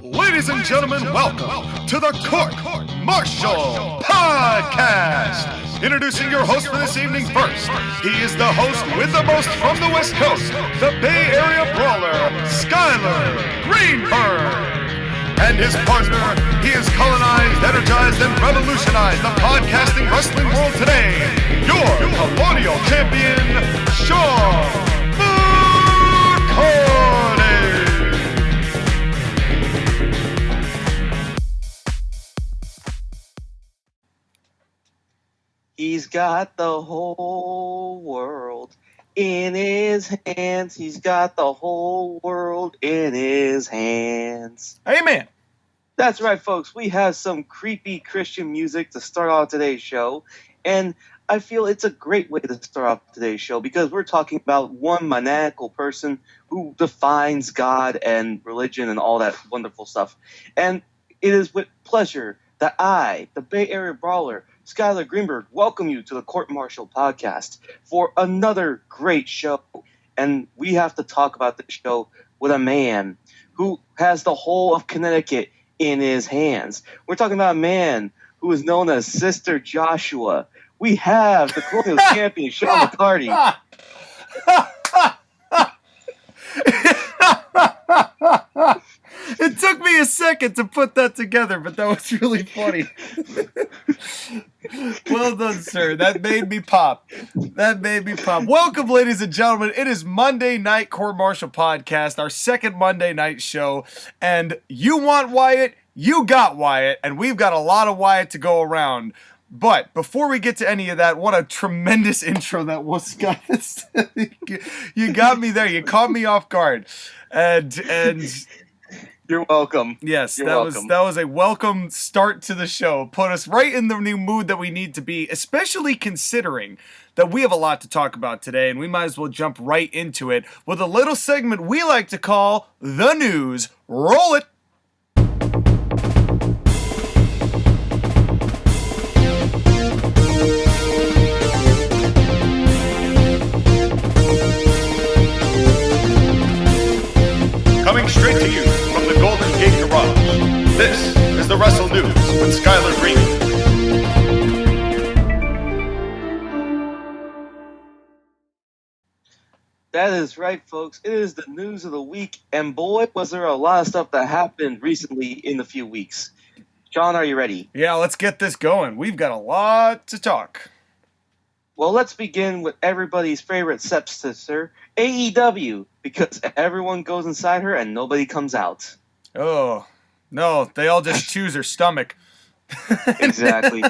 Ladies and gentlemen, welcome to the Court-Martail Podcast. Introducing your host for this evening first. He is the host with the most from the West Coast, the Bay Area Brawler, Skylar Greenberg. And his partner, he has colonized, energized, and revolutionized the podcasting wrestling world today. Your Colonial champion, Sean McCarty. He's got the whole world in his hands. He's got the whole world in his hands. Amen. That's right, folks. We have some creepy Christian music to start off today's show. And I feel it's a great way to start off today's show because we're talking about one maniacal person who defines God and religion and all that wonderful stuff. And it is with pleasure that I, the Bay Area Brawler, Skylar Greenberg, welcome you to the Court-Martail Podcast for another great show. And we have to talk about this show with a man who has the whole of Connecticut in his hands. We're talking about a man who is known as Sister Joshua. We have the Colonial champion, Sean McCarty. It took me a second to put that together, but that was really funny. Well done, sir. That made me pop. Welcome, ladies and gentlemen. It is Monday Night Court-Martail Podcast, our second Monday night show. And you want Wyatt, you got Wyatt, and we've got a lot of Wyatt to go around. But before we get to any of that, what a tremendous intro that was, Scott. You got me there. You caught me off guard. And You're welcome. Yes, You're welcome. That was a welcome start to the show. Put us right in the new mood that we need to be, especially considering that we have a lot to talk about today, and we might as well jump right into it with a little segment we like to call The News. Roll it! Coming straight to you from the Golden Gate Garage, this is the Wrestle News with Skylar Green. That is right, folks. It is the news of the week, and boy, was there a lot of stuff that happened recently in a few weeks. John, are you ready? Yeah, let's get this going. We've got a lot to talk. Well, let's begin with everybody's favorite stepsister, AEW, because everyone goes inside her and nobody comes out. Oh, no, they all just choose her stomach. Exactly.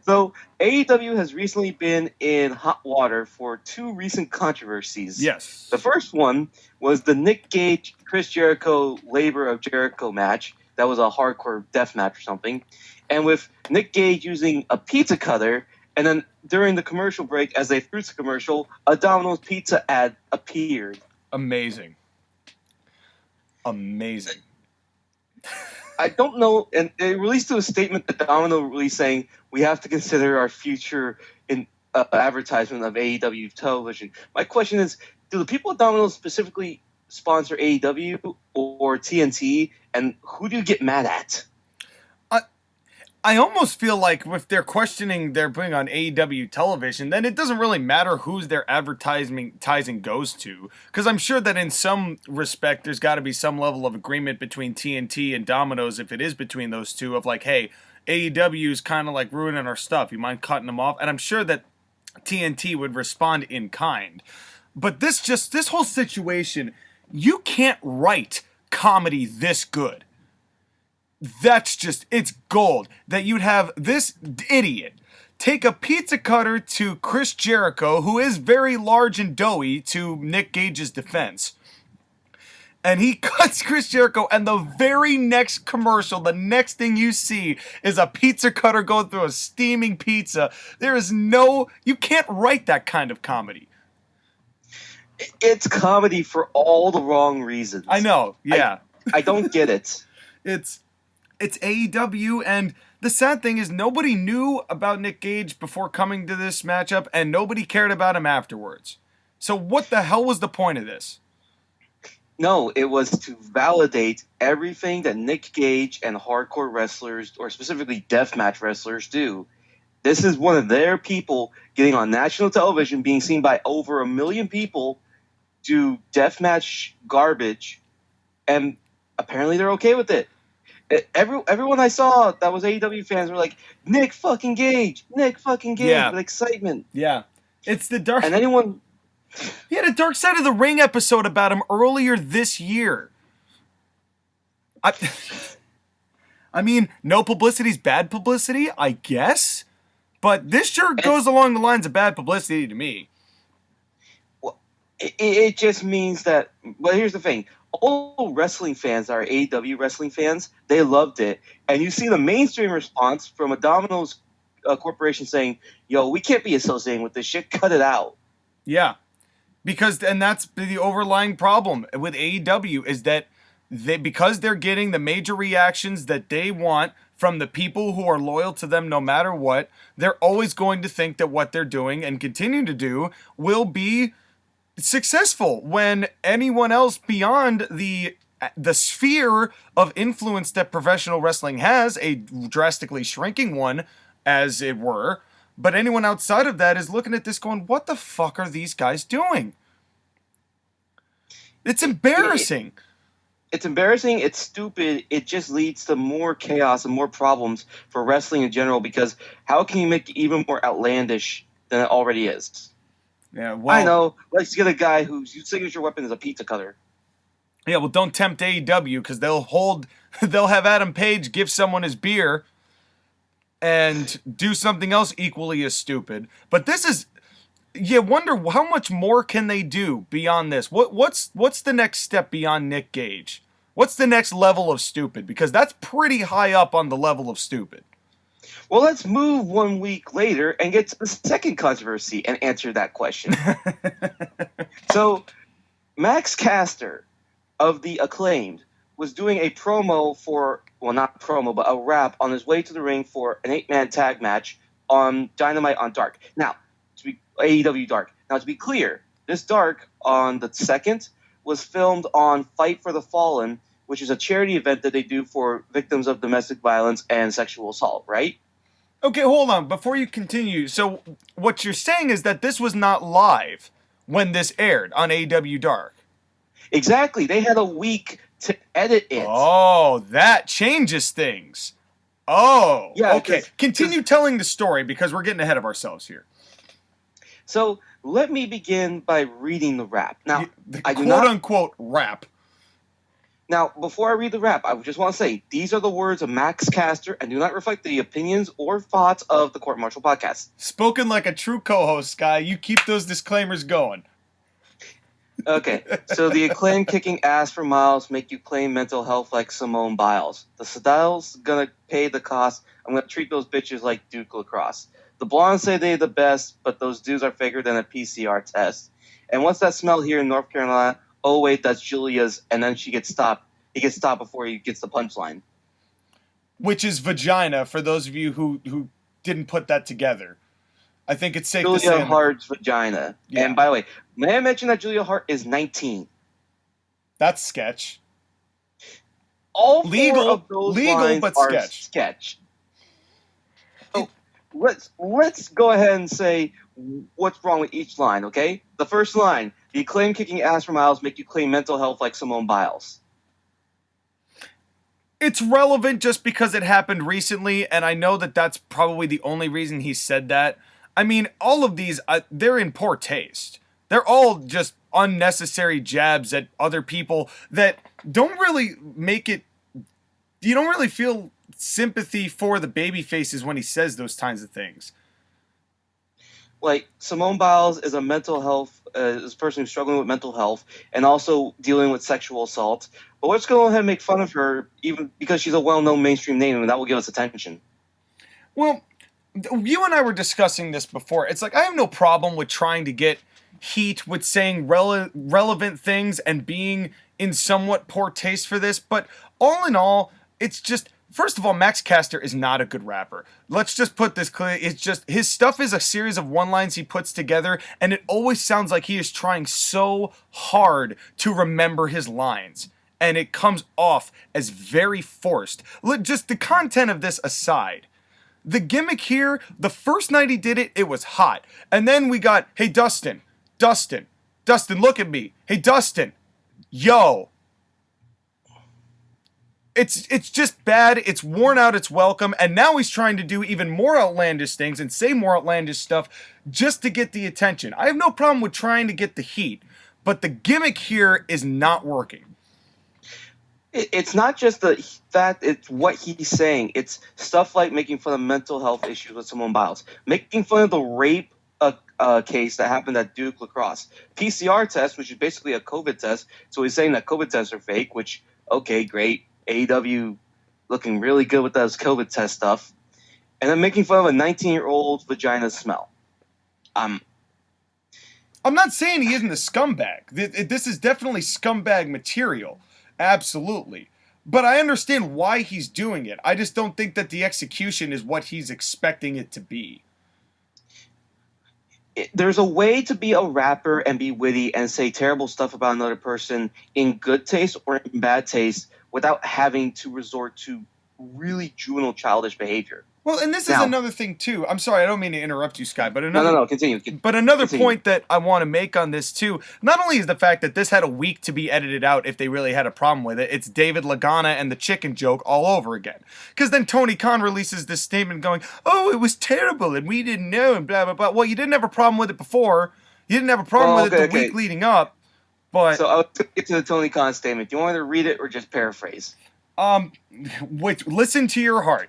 So, AEW has recently been in hot water for two recent controversies. Yes. The first one was the Nick Gage, Chris Jericho, Labor of Jericho match. That was a hardcore death match or something. And with Nick Gage using a pizza cutter, and then during the commercial break, as they fruits commercial, a Domino's pizza ad appeared. Amazing. I don't know, and they released a statement that Domino released saying we have to consider our future in advertisement of AEW television. My question is, do the people at Domino specifically sponsor AEW or TNT, and who do you get mad at? I almost feel like if they're questioning their putting on AEW television, then it doesn't really matter who's their advertising goes to. Because I'm sure that in some respect, there's got to be some level of agreement between TNT and Domino's if it is between those two of like, hey, AEW is kind of like ruining our stuff. You mind cutting them off? And I'm sure that TNT would respond in kind. But this whole situation, you can't write comedy this good. That's just, it's gold. That you'd have this idiot take a pizza cutter to Chris Jericho, who is very large and doughy, to Nick Gage's defense. And he cuts Chris Jericho, and the very next commercial, the next thing you see is a pizza cutter going through a steaming pizza. You can't write that kind of comedy. It's comedy for all the wrong reasons. I know, yeah. I don't get it. It's AEW, and the sad thing is nobody knew about Nick Gage before coming to this matchup, and nobody cared about him afterwards. So what the hell was the point of this? No, it was to validate everything that Nick Gage and hardcore wrestlers, or specifically deathmatch wrestlers, do. This is one of their people getting on national television, being seen by over 1 million people, do deathmatch garbage, and apparently they're okay with it. Everyone I saw that was AEW fans were like, Nick fucking Gage, Nick fucking Gage, Yeah. with excitement. Yeah. It's the dark... And anyone... He had a Dark Side of the Ring episode about him earlier this year. I mean, no publicity's bad publicity, I guess. But this sure goes along the lines of bad publicity to me. Well, it just means that... Well, here's the thing. All wrestling fans are AEW wrestling fans. They loved it. And you see the mainstream response from a Domino's corporation saying, yo, we can't be associating with this shit. Cut it out. Yeah. And that's the overlying problem with AEW is that because they're getting the major reactions that they want from the people who are loyal to them no matter what, they're always going to think that what they're doing and continue to do will be successful when anyone else beyond the sphere of influence that professional wrestling has, a drastically shrinking one, as it were, but anyone outside of that is looking at this going, what the fuck are these guys doing? It's embarrassing. It's embarrassing. It's stupid. It just leads to more chaos and more problems for wrestling in general, because how can you make it even more outlandish than it already is? Yeah, well, I know. Let's get a guy whose signature weapon is a pizza cutter. Yeah, well, don't tempt AEW, because they'll have Adam Page give someone his beer and do something else equally as stupid. But this is, you wonder how much more can they do beyond this? What's the next step beyond Nick Gage? What's the next level of stupid? Because that's pretty high up on the level of stupid. Well, let's move 1 week later and get to the second controversy and answer that question. So, Max Caster of the Acclaimed was doing a promo for, well, not promo, but a rap on his way to the ring for an 8-man tag match on Dynamite on Dark. Now, AEW Dark. Now, to be clear, this Dark on the 2nd was filmed on Fight for the Fallen, which is a charity event that they do for victims of domestic violence and sexual assault, right? Okay, hold on. Before you continue, so what you're saying is that this was not live when this aired on AEW Dark. Exactly. They had a week to edit it. Oh, that changes things. Oh, yeah, okay. Continue telling the story, because we're getting ahead of ourselves here. So let me begin by reading the rap. Now, the I do not quote-unquote rap. Now, before I read the rap, I just want to say these are the words of Max Caster and do not reflect the opinions or thoughts of the Court-Martail podcast. Spoken like a true co-host, Sky. You keep those disclaimers going. Okay, so the Acclaim kicking ass for miles make you claim mental health like Simone Biles. The Styles gonna pay the cost. I'm gonna treat those bitches like Duke Lacrosse. The blondes say they're the best, but those dudes are faker than a PCR test. And what's that smell here in North Carolina? Oh, wait, that's Julia's, and then she gets stopped. He gets stopped before he gets the punchline. Which is vagina, for those of you who didn't put that together. I think it's safe to say... Julia Hart's vagina. Yeah. And by the way, may I mention that Julia Hart is 19? That's sketch. All four of those lines but are sketch. So let's go ahead and say what's wrong with each line, okay? The first line, the Acclaim kicking ass for miles make you claim mental health like Simone Biles. It's relevant just because it happened recently, and I know that that's probably the only reason he said that. I mean, all of these, they're in poor taste. They're all just unnecessary jabs at other people that don't really make it... You don't really feel sympathy for the baby faces when he says those kinds of things. Like, Simone Biles is a mental health, is a person who's struggling with mental health and also dealing with sexual assault. But let's go ahead and make fun of her, even because she's a well-known mainstream name, and that will give us attention. Well, you and I were discussing this before. It's like, I have no problem with trying to get heat with saying relevant things and being in somewhat poor taste for this, but all in all, it's just First of all, Max Caster is not a good rapper. Let's just put this clear. It's just his stuff is a series of one-liners he puts together, and it always sounds like he is trying so hard to remember his lines. And it comes off as very forced. Look, just the content of this aside, the gimmick here, the first night he did it, it was hot. And then we got, hey, Dustin, look at me. Hey, Dustin, yo. It's just bad. It's worn out its welcome. And now he's trying to do even more outlandish things and say more outlandish stuff just to get the attention. I have no problem with trying to get the heat, but the gimmick here is not working. It's not just that it's what he's saying. It's stuff like making fun of mental health issues with Simone Biles, making fun of the rape case that happened at Duke Lacrosse, PCR test, which is basically a COVID test. So he's saying that COVID tests are fake, which, okay, great. AEW looking really good with those COVID test stuff. And then making fun of a 19-year-old vagina smell. I'm not saying he isn't a scumbag. This is definitely scumbag material. Absolutely. But I understand why he's doing it. I just don't think that the execution is what he's expecting it to be. There's a way to be a rapper and be witty and say terrible stuff about another person in good taste or in bad taste without having to resort to really juvenile, childish behavior. Well, and this is another thing, too. I'm sorry, I don't mean to interrupt you, Sky, but No, continue. But another point that I want to make on this, too, not only is the fact that this had a week to be edited out if they really had a problem with it, it's David Lagana and the chicken joke all over again. Because then Tony Khan releases this statement going, oh, it was terrible, and we didn't know, and blah, blah, blah. Well, you didn't have a problem with it before. You didn't have a problem with it the week leading up. But so I'll get to the Tony Khan statement. Do you want me to read it or just paraphrase? Listen to your heart.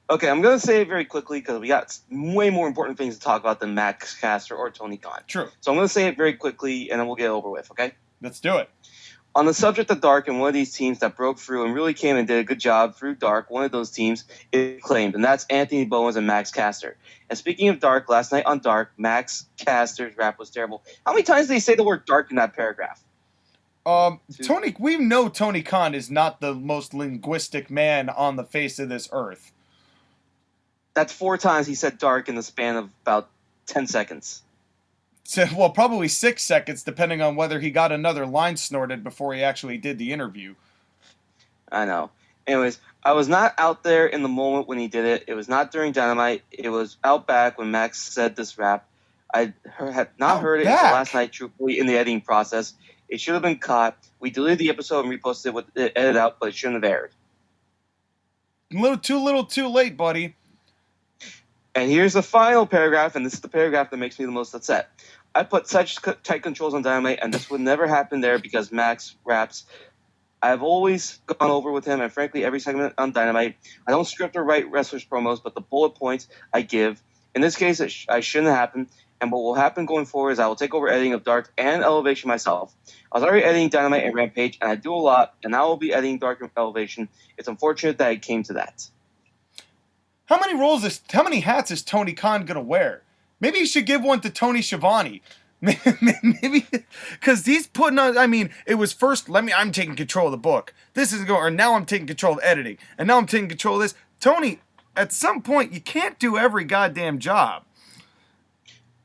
Okay, I'm going to say it very quickly because we got way more important things to talk about than Max Caster or Tony Khan. True. So I'm going to say it very quickly and then we'll get it over with, okay? Let's do it. On the subject of Dark and one of these teams that broke through and really came and did a good job through Dark, one of those teams is claimed, and that's Anthony Bowens and Max Caster. And speaking of Dark, last night on Dark, Max Caster's rap was terrible. How many times did they say the word Dark in that paragraph? We know Tony Khan is not the most linguistic man on the face of this earth. That's 4 times he said dark in the span of about 10 seconds. So, well, probably 6 seconds, depending on whether he got another line snorted before he actually did the interview. I know. Anyways, I was not out there in the moment when he did it. It was not during Dynamite. It was out back when Max said this rap. I had not heard it until last night, truthfully, in the editing process. It should have been caught. We deleted the episode and reposted it with it edited out, but it shouldn't have aired. Little too late, buddy. And here's the final paragraph, and this is the paragraph that makes me the most upset. I put such tight controls on Dynamite, and this would never happen there because Max raps. I've always gone over with him, and frankly, every segment on Dynamite, I don't script or write wrestlers' promos, but the bullet points I give. In this case, I shouldn't happen, and what will happen going forward is I will take over editing of Dark and Elevation myself. I was already editing Dynamite and Rampage, and I do a lot, and now I will be editing Dark and Elevation. It's unfortunate that it came to that. How many hats is Tony Khan gonna wear? Maybe he should give one to Tony Schiavone. Maybe because he's putting on. I mean, it was first. I'm taking control of the book. This is going, or now I'm taking control of editing, and now I'm taking control of this. Tony, at some point, you can't do every goddamn job.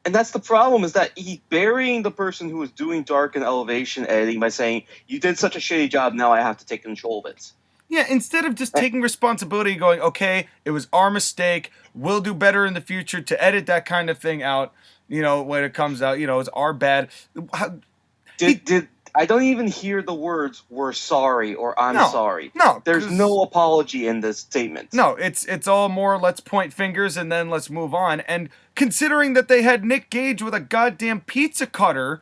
And that's the problem, is that he's burying the person who was doing Dark and Elevation editing by saying, you did such a shitty job, now I have to take control of it. Yeah, instead of just taking responsibility and going, okay, it was our mistake, we'll do better in the future to edit that kind of thing out, when it comes out, it's our bad. I don't even hear the words, we're sorry, or I'm sorry. No. There's no apology in this statement. No, it's all more let's point fingers and then let's move on. And considering that they had Nick Gage with a goddamn pizza cutter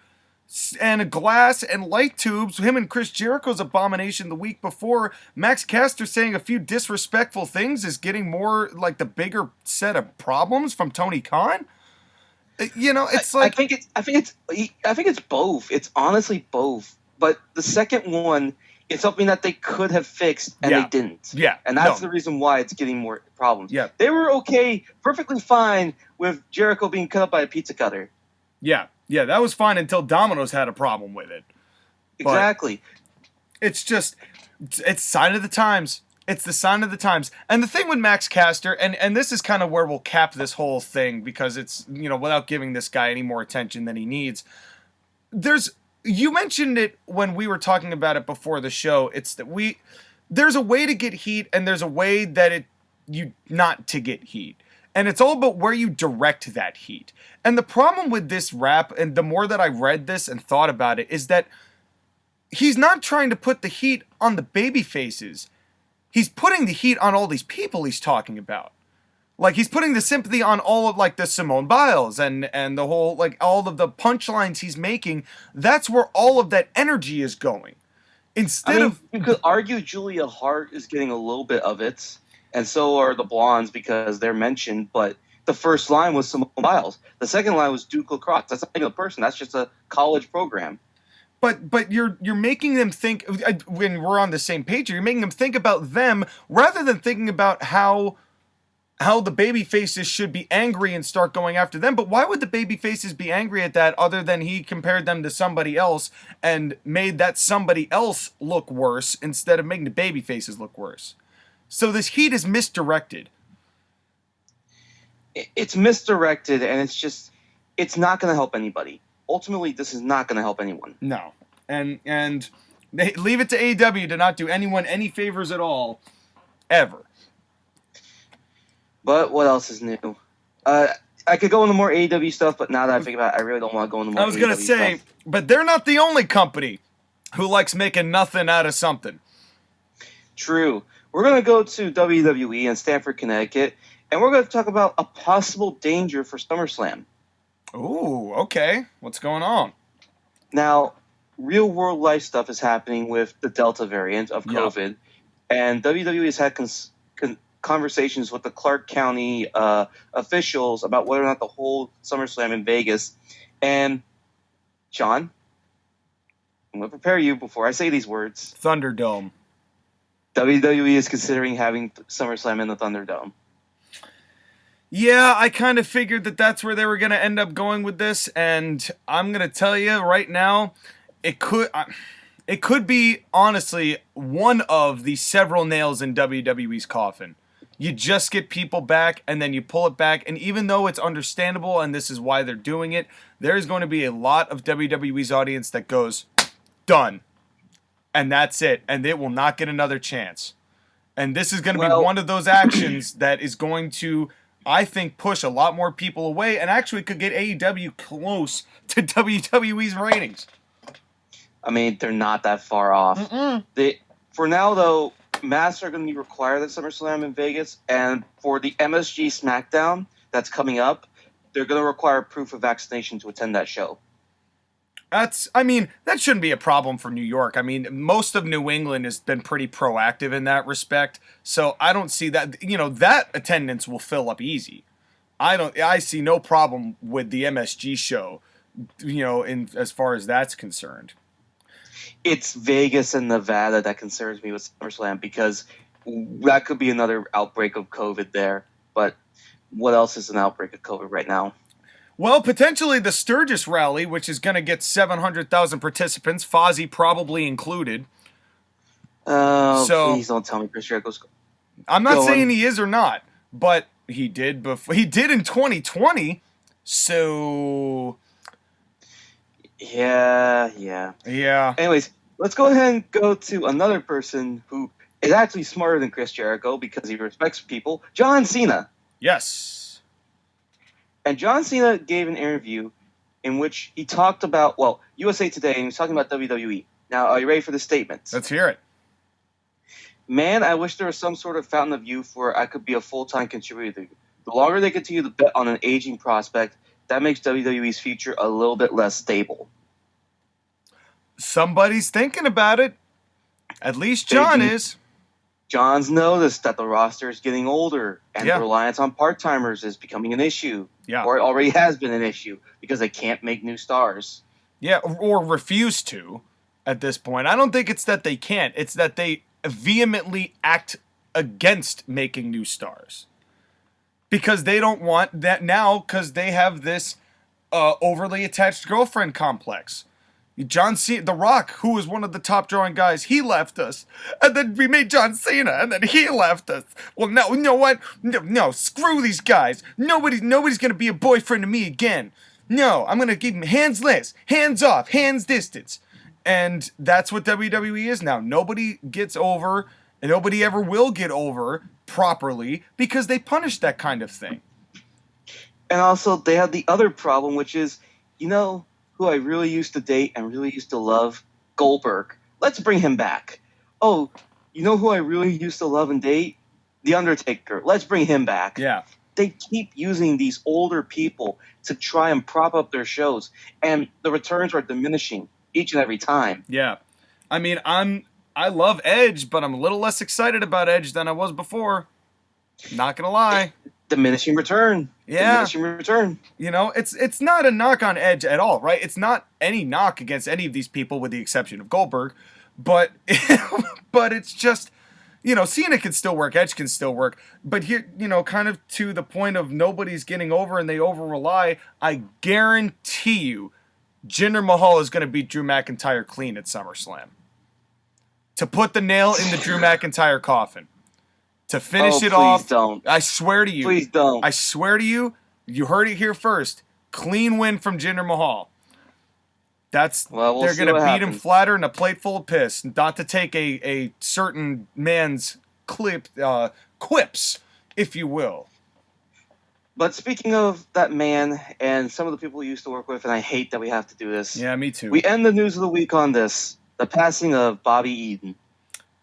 and a glass and light tubes, him and Chris Jericho's abomination the week before, Max Caster saying a few disrespectful things is getting more like the bigger set of problems from Tony Khan. It's like I think it's both. It's honestly both. But the second one is something that they could have fixed and they didn't. Yeah. And that's the reason why it's getting more problems. Yeah. They were perfectly fine with Jericho being cut up by a pizza cutter. Yeah. Yeah, that was fine until Domino's had a problem with it. Exactly. But it's sign of the times. It's the sign of the times. And the thing with Max Caster, and this is kind of where we'll cap this whole thing, because it's, without giving this guy any more attention than he needs. You mentioned it when we were talking about it before the show. It's that there's a way to get heat, and there's a way that you not to get heat. And it's all about where you direct that heat. And the problem with this rap, and the more that I read this and thought about it, is that he's not trying to put the heat on the baby faces. He's putting the heat on all these people he's talking about. Like, he's putting the sympathy on all of, like, the Simone Biles and the whole, like, all of the punchlines he's making. That's where all of that energy is going. You could argue Julia Hart is getting a little bit of it, and so are the Blondes because they're mentioned, but the first line was Simone Biles. The second line was Duke LaCroix. That's not even a person. That's just a college program. But you're making them think, when we're on the same page, you're making them think about them rather than thinking about how the baby faces should be angry and start going after them. But why would the baby faces be angry at that other than he compared them to somebody else and made that somebody else look worse instead of making the baby faces look worse? So this heat is misdirected. It's misdirected, and it's not going to help anybody. Ultimately, this is not going to help anyone. No. And they leave it to AEW to not do anyone any favors at all, ever. But what else is new? I could go into more AEW stuff, but now that I think about it, I really don't want to go into more AEW stuff. I was going to say, but they're not the only company who likes making nothing out of something. True. We're going to go to WWE in Stamford, Connecticut, and we're going to talk about a possible danger for SummerSlam. Ooh, okay. What's going on? Now, real-world life stuff is happening with the Delta variant of COVID, and WWE has had conversations with the Clark County officials about whether or not to hold SummerSlam in Vegas. And, John, I'm going to prepare you before I say these words. Thunderdome. WWE is considering having SummerSlam in the Thunderdome. Yeah, I kind of figured that that's where they were going to end up going with this, and I'm going to tell you right now, it could be, honestly, one of the several nails in WWE's coffin. You just get people back, and then you pull it back, and even though it's understandable, and this is why they're doing it, there's going to be a lot of WWE's audience that goes, done. And that's it, and it will not get another chance. And this is going to be one of those actions that is going to, I think, push a lot more people away, and actually could get AEW close to WWE's ratings. I mean, they're not that far off. For now, though, masks are going to be required at SummerSlam in Vegas, and for the MSG SmackDown that's coming up, they're going to require proof of vaccination to attend that show. That shouldn't be a problem for New York. I mean, most of New England has been pretty proactive in that respect, so I don't see that, that attendance will fill up easy. I see no problem with the MSG show, in as far as that's concerned. It's Vegas and Nevada that concerns me with SummerSlam, because that could be another outbreak of COVID there. But what else is an outbreak of COVID right now? Well, potentially the Sturgis rally, which is going to get 700,000 participants, Fozzy probably included. Oh, please don't tell me Chris Jericho's I'm not saying he is or not, but he did before. He did in 2020, so... Yeah. Anyways, let's go ahead and go to another person who is actually smarter than Chris Jericho because he respects people, John Cena. Yes. And John Cena gave an interview in which he talked about, USA Today, and he was talking about WWE. Now, are you ready for the statements? Let's hear it. Man, I wish there was some sort of fountain of youth where I could be a full-time contributor. The longer they continue to bet on an aging prospect, that makes WWE's future a little bit less stable. Somebody's thinking about it. At least John is. John's noticed that the roster is getting older, and the reliance on part-timers is becoming an issue. Yeah. Or it already has been an issue, because they can't make new stars. Yeah, or refuse to at this point. I don't think it's that they can't. It's that they vehemently act against making new stars. Because they don't want that now, because they have this overly attached girlfriend complex. John Cena, The Rock, who was one of the top drawing guys, he left us. And then we made John Cena, and then he left us. Well, no, you know what? No, screw these guys. Nobody's going to be a boyfriend to me again. No, I'm going to keep them hands-less, hands-off, hands-distance. And that's what WWE is now. Nobody gets over, and nobody ever will get over properly because they punish that kind of thing. And also, they have the other problem, which is, who I really used to date and really used to love? Goldberg. Let's bring him back. Oh, you know who I really used to love and date? The Undertaker. Let's bring him back. Yeah. They keep using these older people to try and prop up their shows, and the returns are diminishing each and every time. Yeah. I mean, I love Edge, but I'm a little less excited about Edge than I was before. Not gonna lie. Diminishing return. Yeah. Diminishing return. It's not a knock on Edge at all, right? It's not any knock against any of these people with the exception of Goldberg, but but it's just, Cena can still work, Edge can still work, but here, kind of to the point of nobody's getting over and they over-rely, I guarantee you Jinder Mahal is going to beat Drew McIntyre clean at SummerSlam. To put the nail in the Drew McIntyre coffin. To finish it off, don't. I swear to you. Please don't. I swear to you, you heard it here first. Clean win from Jinder Mahal. They're going to beat him flatter in a plate full of piss. Not to take a certain man's quips, if you will. But speaking of that man and some of the people he used to work with, and I hate that we have to do this. Yeah, me too. We end the news of the week on this. The passing of Bobby Eaton.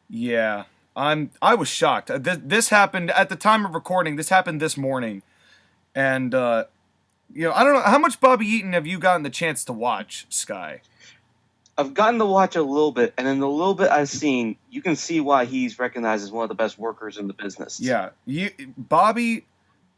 Yeah. I was shocked. This happened at the time of recording. This happened this morning, and I don't know how much Bobby Eaton have you gotten the chance to watch, Sky? I've gotten to watch a little bit, and in the little bit I've seen, you can see why he's recognized as one of the best workers in the business. Yeah, Bobby,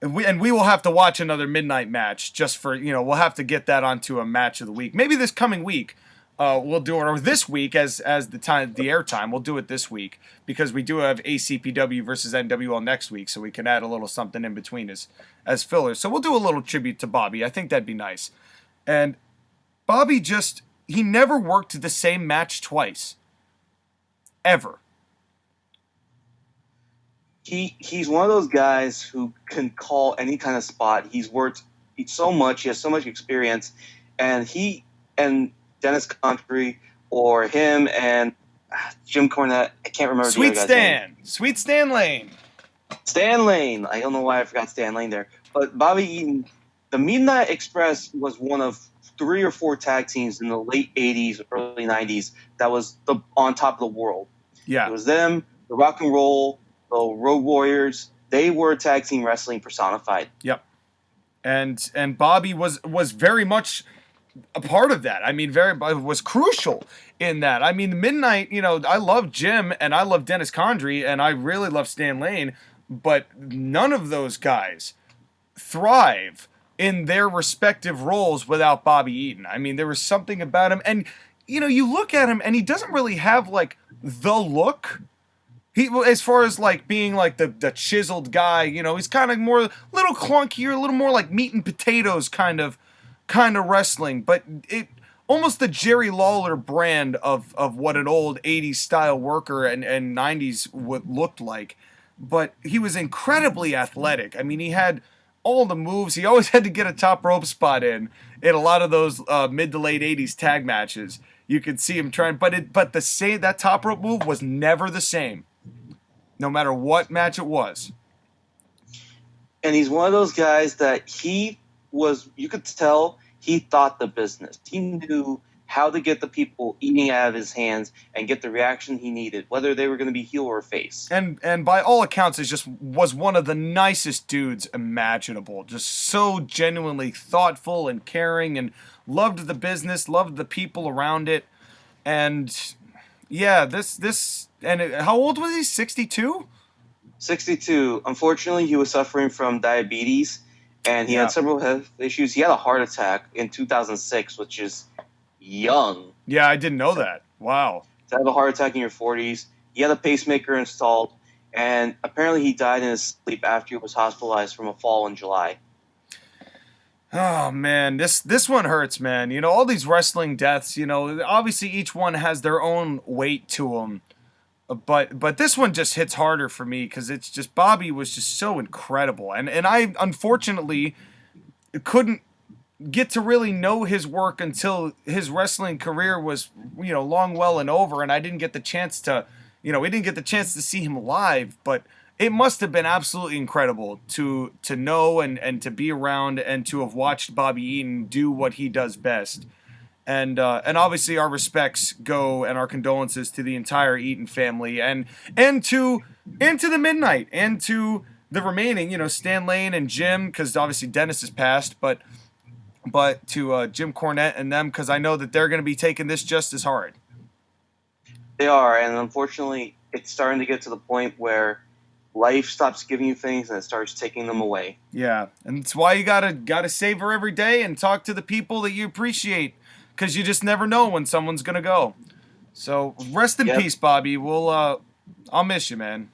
and we will have to watch another midnight match just for we'll have to get that onto a match of the week. Maybe this coming week. We'll do it, or this week as the airtime. We'll do it this week because we do have ACPW versus NWL next week, so we can add a little something in between as fillers. So we'll do a little tribute to Bobby. I think that'd be nice. And Bobby he never worked the same match twice, ever. He's one of those guys who can call any kind of spot. He's worked so much. He has so much experience, and Dennis Contree or him and Jim Cornette. I can't remember the other guy's name. Sweet Stan Lane. Stan Lane. I don't know why I forgot Stan Lane there. But Bobby Eaton, the Midnight Express was one of 3 or 4 tag teams in the late 80s, early 90s that was on top of the world. Yeah. It was them, the Rock and Roll, the Road Warriors. They were tag team wrestling personified. Yep. And Bobby was very much a part of that. I mean, was crucial in that. I mean, Midnight, I love Jim and I love Dennis Condrey and I really love Stan Lane, but none of those guys thrive in their respective roles without Bobby Eaton. I mean, there was something about him, and you look at him and he doesn't really have like the look. He, as far as like being like the chiseled guy, he's kind of more little clunkier, a little more like meat and potatoes kind of wrestling, but it almost the Jerry Lawler brand of what an old 80s style worker and 90s looked like. But he was incredibly athletic. I mean, he had all the moves. He always had to get a top rope spot in a lot of those mid to late 80s tag matches. You could see him trying, but that top rope move was never the same, no matter what match it was. And he's one of those guys that you could tell he thought the business. He knew how to get the people eating out of his hands and get the reaction he needed, whether they were going to be heel or face. And by all accounts, was one of the nicest dudes imaginable. Just so genuinely thoughtful and caring and loved the business, loved the people around it. And yeah, how old was he? 62? 62. Unfortunately, he was suffering from diabetes. And he had several health issues. He had a heart attack in 2006, which is young. Yeah, I didn't know that. Wow. To have a heart attack in your 40s. He had a pacemaker installed, and apparently he died in his sleep after he was hospitalized from a fall in July. Oh man, this one hurts, man. You know, all these wrestling deaths, you know, obviously each one has their own weight to them. But this one just hits harder for me because it's just Bobby was just so incredible. And I unfortunately couldn't get to really know his work until his wrestling career was, you know, long well and over, and I didn't get the chance to, you know, we didn't get the chance to see him live, but it must have been absolutely incredible to know and to be around and to have watched Bobby Eaton do what he does best. And obviously our respects go and our condolences to the entire Eaton family and to Into the Midnight and to the remaining, you know, Stan Lane and Jim, because obviously Dennis has passed, but to Jim Cornette and them, because I know that they're going to be taking this just as hard. They are, and unfortunately, it's starting to get to the point where life stops giving you things and it starts taking them away. Yeah, and it's why you gotta savor every day and talk to the people that you appreciate, because you just never know when someone's gonna go. So rest in peace, Bobby. I'll miss you, man.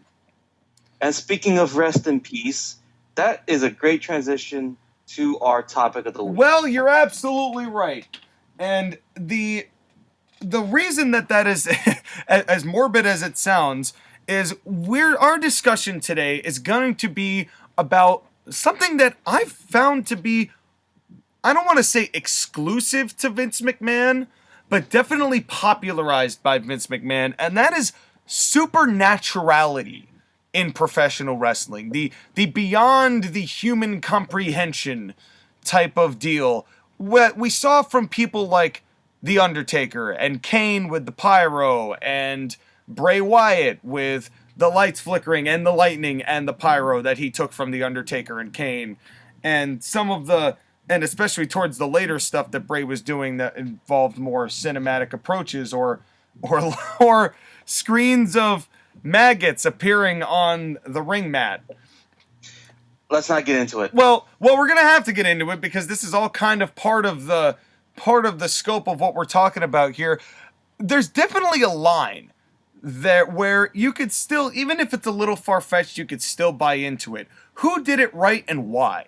And speaking of rest in peace, that is a great transition to our topic of the week. Well, you're absolutely right, and the reason that is as morbid as it sounds is our discussion today is going to be about something that I've found to be, I don't want to say exclusive to Vince McMahon, but definitely popularized by Vince McMahon, and that is supernaturality in professional wrestling. The beyond the human comprehension type of deal. What we saw from people like The Undertaker and Kane with the pyro and Bray Wyatt with the lights flickering and the lightning and the pyro that he took from The Undertaker and Kane, and and especially towards the later stuff that Bray was doing that involved more cinematic approaches or screens of maggots appearing on the ring mat. Let's not get into it. Well, we're gonna have to get into it because this is all kind of part of the scope of what we're talking about here. There's definitely a line there where you could still, even if it's a little far-fetched, you could still buy into it. Who did it right and why?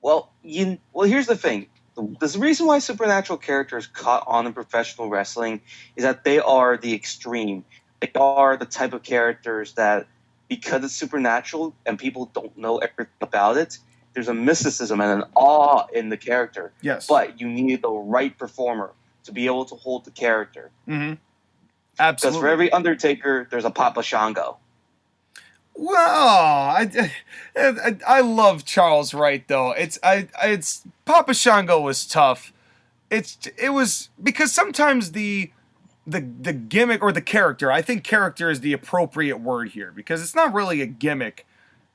Well, here's the thing. The reason why supernatural characters caught on in professional wrestling is that they are the extreme. They are the type of characters that, because it's supernatural and people don't know everything about it, there's a mysticism and an awe in the character. Yes. But you need the right performer to be able to hold the character. Mm-hmm. Absolutely. Because for every Undertaker, there's a Papa Shango. Well, I love Charles Wright though. It's Papa Shango was tough. It was because sometimes the gimmick or the character. I think character is the appropriate word here because it's not really a gimmick.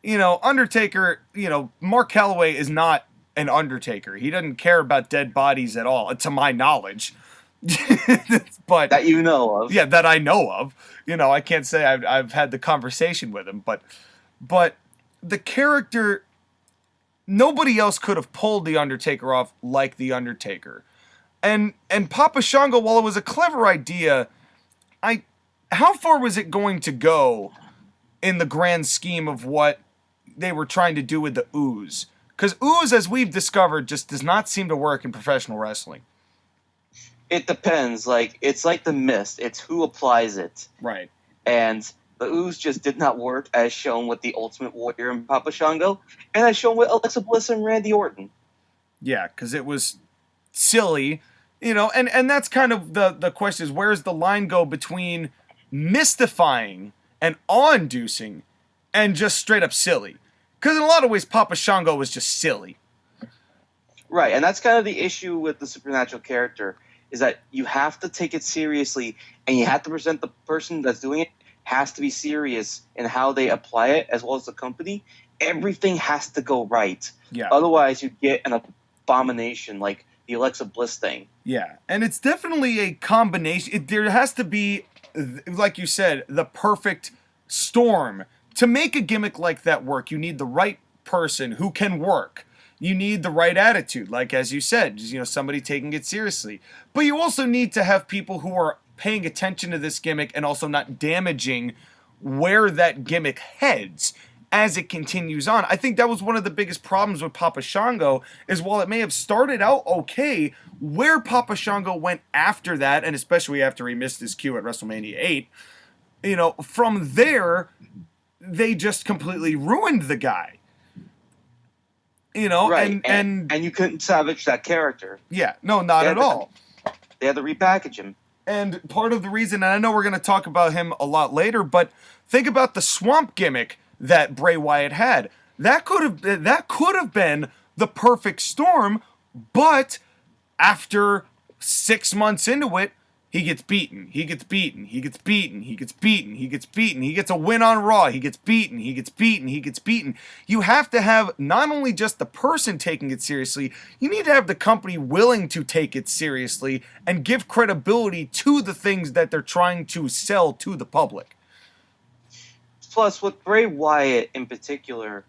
You know, Undertaker. You know, Mark Calloway is not an Undertaker. He doesn't care about dead bodies at all, to my knowledge. But that you know of. Yeah, that I know of. You know, I can't say I've had the conversation with him, but the character, nobody else could have pulled the Undertaker off like the Undertaker. And Papa Shango, while it was a clever idea, how far was it going to go in the grand scheme of what they were trying to do with the ooze? Because ooze, as we've discovered, just does not seem to work in professional wrestling. It depends. Like, it's like the mist. It's who applies it. Right. And the ooze just did not work as shown with the Ultimate Warrior and Papa Shango, and as shown with Alexa Bliss and Randy Orton. Yeah, because it was silly, you know, and that's kind of the question is, where's the line go between mystifying and awe-inducing and just straight up silly? Because in a lot of ways, Papa Shango was just silly. Right, and that's kind of the issue with the supernatural character, is that you have to take it seriously, and you have to present the person that's doing it has to be serious in how they apply it, as well as the company. Everything has to go right. Yeah. Otherwise, you get an abomination like the Alexa Bliss thing. Yeah, and it's definitely a combination. There has to be, like you said, the perfect storm. To make a gimmick like that work, you need the right person who can work. You need the right attitude, like as you said, you know, somebody taking it seriously. But you also need to have people who are paying attention to this gimmick and also not damaging where that gimmick heads. as it continues on. I think that was one of the biggest problems with Papa Shango, is while it may have started out okay, where Papa Shango went after that, and especially after he missed his cue at WrestleMania 8, from there, they just completely ruined the guy. Right, and you couldn't salvage that character. Yeah, no, not at all. They had to repackage him. And part of the reason, and I know we're going to talk about him a lot later, but think about the swamp gimmick that Bray Wyatt had. That could have been the perfect storm, but after 6 months into it, he gets beaten. He gets beaten. He gets beaten. He gets beaten. He gets beaten. He gets a win on Raw. He gets beaten. He gets beaten. He gets beaten. You have to have not only just the person taking it seriously, you need to have the company willing to take it seriously and give credibility to the things that they're trying to sell to the public. Plus, with Bray Wyatt in particular,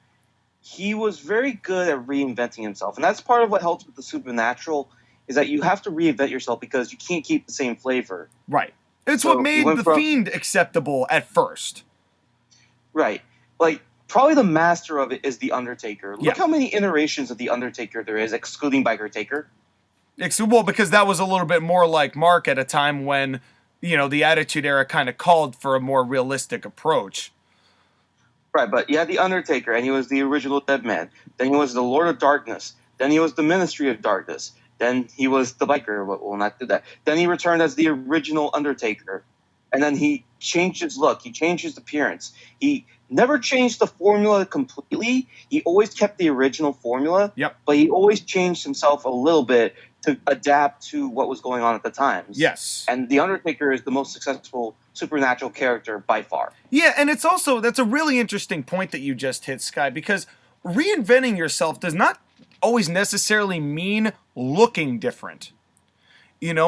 he was very good at reinventing himself. And that's part of what helps with the Supernatural, is that you have to reinvent yourself because you can't keep the same flavor. Right. It's what made the Fiend acceptable at first. Right. Like, probably the master of it is The Undertaker. Look how many iterations of The Undertaker there is, excluding Biker Taker. Well, because that was a little bit more like Mark at a time when, the Attitude Era kind of called for a more realistic approach. Right, but you had The Undertaker, and he was the original Dead Man. Then he was the Lord of Darkness. Then he was the Ministry of Darkness. Then he was the biker, but we'll not do that. Then he returned as the original Undertaker. And then he changed his look. He changed his appearance. He never changed the formula completely. He always kept the original formula. Yep. But he always changed himself a little bit to adapt to what was going on at the times. Yes. And The Undertaker is the most successful supernatural character by far. Yeah, and that's a really interesting point that you just hit, Sky, because reinventing yourself does not always necessarily mean looking different.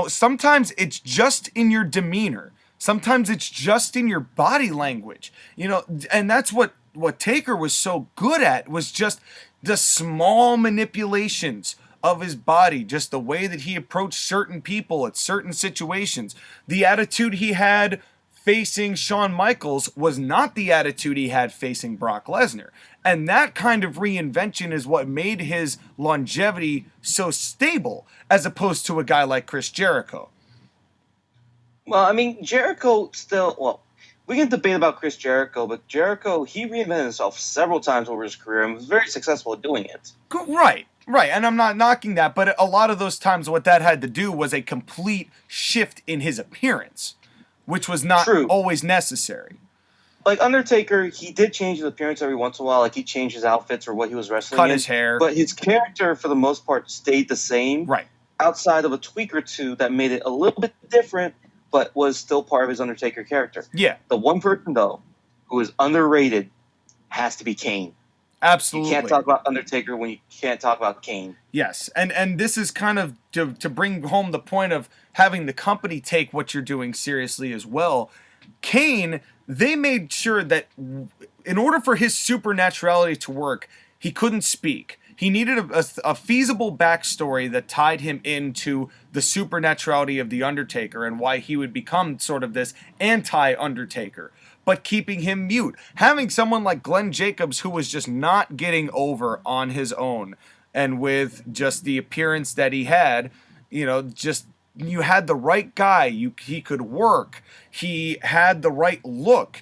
Sometimes it's just in your demeanor. Sometimes it's just in your body language. And that's what Taker was so good at, was just the small manipulations of his body, just the way that he approached certain people at certain situations. The attitude he had facing Shawn Michaels was not the attitude he had facing Brock Lesnar. And that kind of reinvention is what made his longevity so stable, as opposed to a guy like Chris Jericho. Well, I mean, Jericho we can debate about Chris Jericho, but Jericho, he reinvented himself several times over his career and was very successful at doing it. Right. And I'm not knocking that, but a lot of those times what that had to do was a complete shift in his appearance, which was not always necessary. Like Undertaker, he did change his appearance every once in a while. Like he changed his outfits or what he was wrestling Cut in. his hair. But his character, for the most part, stayed the same. Right. Outside of a tweak or two that made it a little bit different, but was still part of his Undertaker character. Yeah. The one person, though, who is underrated has to be Kane. Absolutely. You can't talk about Undertaker when you can't talk about Kane. Yes, and this is kind of to bring home the point of having the company take what you're doing seriously as well. Kane, they made sure that in order for his supernaturality to work, he couldn't speak. He needed a feasible backstory that tied him into the supernaturality of The Undertaker and why he would become sort of this anti-Undertaker, but keeping him mute. Having someone like Glenn Jacobs, who was just not getting over on his own, and with just the appearance that he had, you had the right guy. He could work. He had the right look,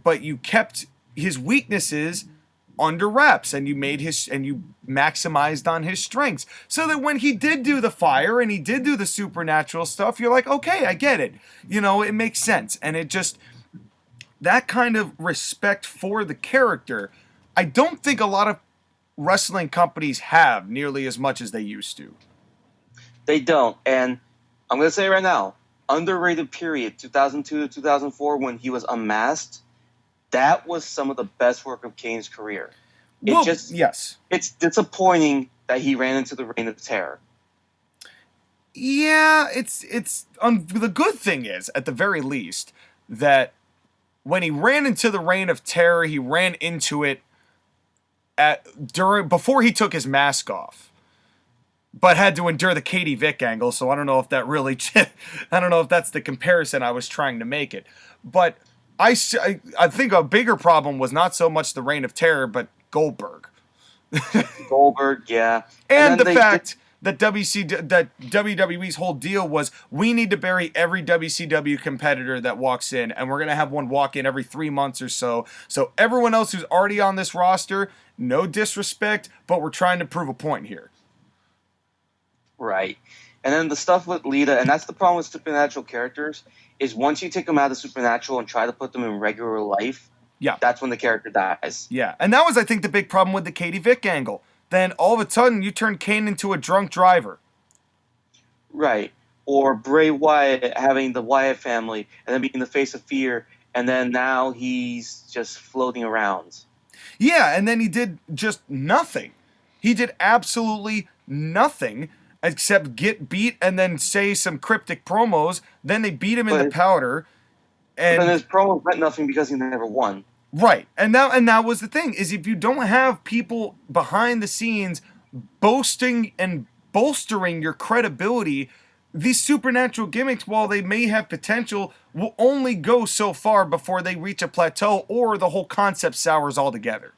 but you kept his weaknesses under wraps, and you maximized on his strengths, so that when he did do the fire and he did do the supernatural stuff, you're like, okay, I get it. It makes sense, and it just, that kind of respect for the character, I don't think a lot of wrestling companies have nearly as much as they used to. They don't, and I'm going to say right now, underrated period, 2002 to 2004, when he was unmasked, that was some of the best work of Kane's career. Yes. It's disappointing that he ran into the Reign of Terror. Yeah, it's the good thing is, at the very least, that when he ran into the Reign of Terror, he ran into it before he took his mask off, but had to endure the Katie Vick angle. So I don't know if that really, I don't know if that's the comparison I was trying to make it. But I think a bigger problem was not so much the Reign of Terror, but Goldberg. Goldberg, yeah. And the fact that WWE's whole deal was we need to bury every WCW competitor that walks in, and we're going to have one walk in every 3 months or so. So everyone else who's already on this roster, no disrespect, but we're trying to prove a point here. Right. And then the stuff with Lita, and that's the problem with supernatural characters, is once you take them out of supernatural and try to put them in regular life, that's when the character dies. Yeah, and that was, I think, the big problem with the Katie Vick angle. Then all of a sudden, you turn Kane into a drunk driver. Right. Or Bray Wyatt having the Wyatt family and then being the face of fear, and then now he's just floating around. Yeah, and then he did just nothing. He did absolutely nothing except get beat and then say some cryptic promos. Then they beat him in the powder. And then his promos meant nothing because he never won. Right. And that was the thing, is if you don't have people behind the scenes boasting and bolstering your credibility, these supernatural gimmicks, while they may have potential, will only go so far before they reach a plateau or the whole concept sours altogether.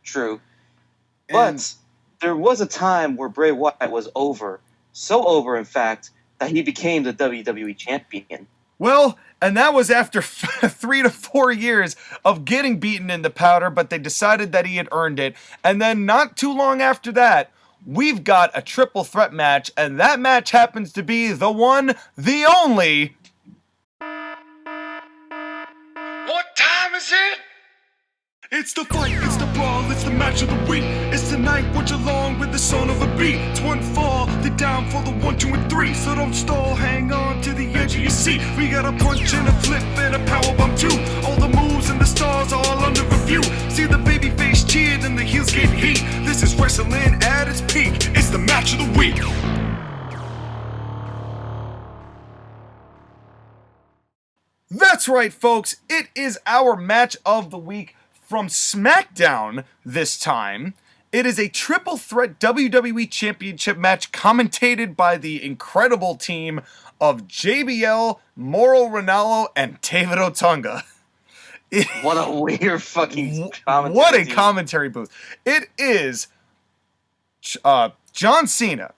True. But there was a time where Bray Wyatt was over. So over, in fact, that he became the WWE champion. Well, and that was after 3 to 4 years of getting beaten in the powder, but they decided that he had earned it. And then not too long after that, we've got a triple threat match, and that match happens to be the one, the only... What time is it? It's the fight, it's the brawl, it's the match of the week. It's tonight, watch along with the son of a beat. It's one fall, the down for the 1, 2, and 3. So don't stall, hang on to the edge of your seat. We got a punch and a flip and a powerbomb too. All the moves and the stars are all under review. See the babyface cheered and the heels get heat. This is wrestling at its peak. It's the match of the week. That's right, folks. It is our match of the week. From SmackDown this time. It is a triple threat WWE Championship match commentated by the incredible team of JBL, Mauro Ranallo, and David Otunga. What a weird fucking commentary. What a commentary booth. It is John Cena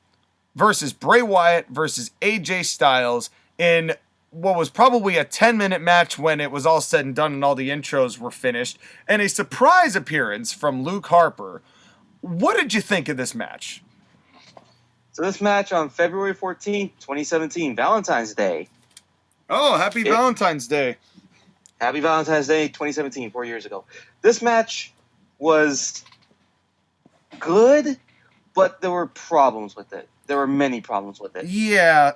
versus Bray Wyatt versus AJ Styles in what was probably a 10-minute match when it was all said and done and all the intros were finished, and a surprise appearance from Luke Harper. What did you think of this match? So this match on February 14th, 2017, Valentine's Day. Oh, happy Valentine's Day. Happy Valentine's Day 2017, 4 years ago. This match was good, but there were problems with it. There were many problems with it. Yeah,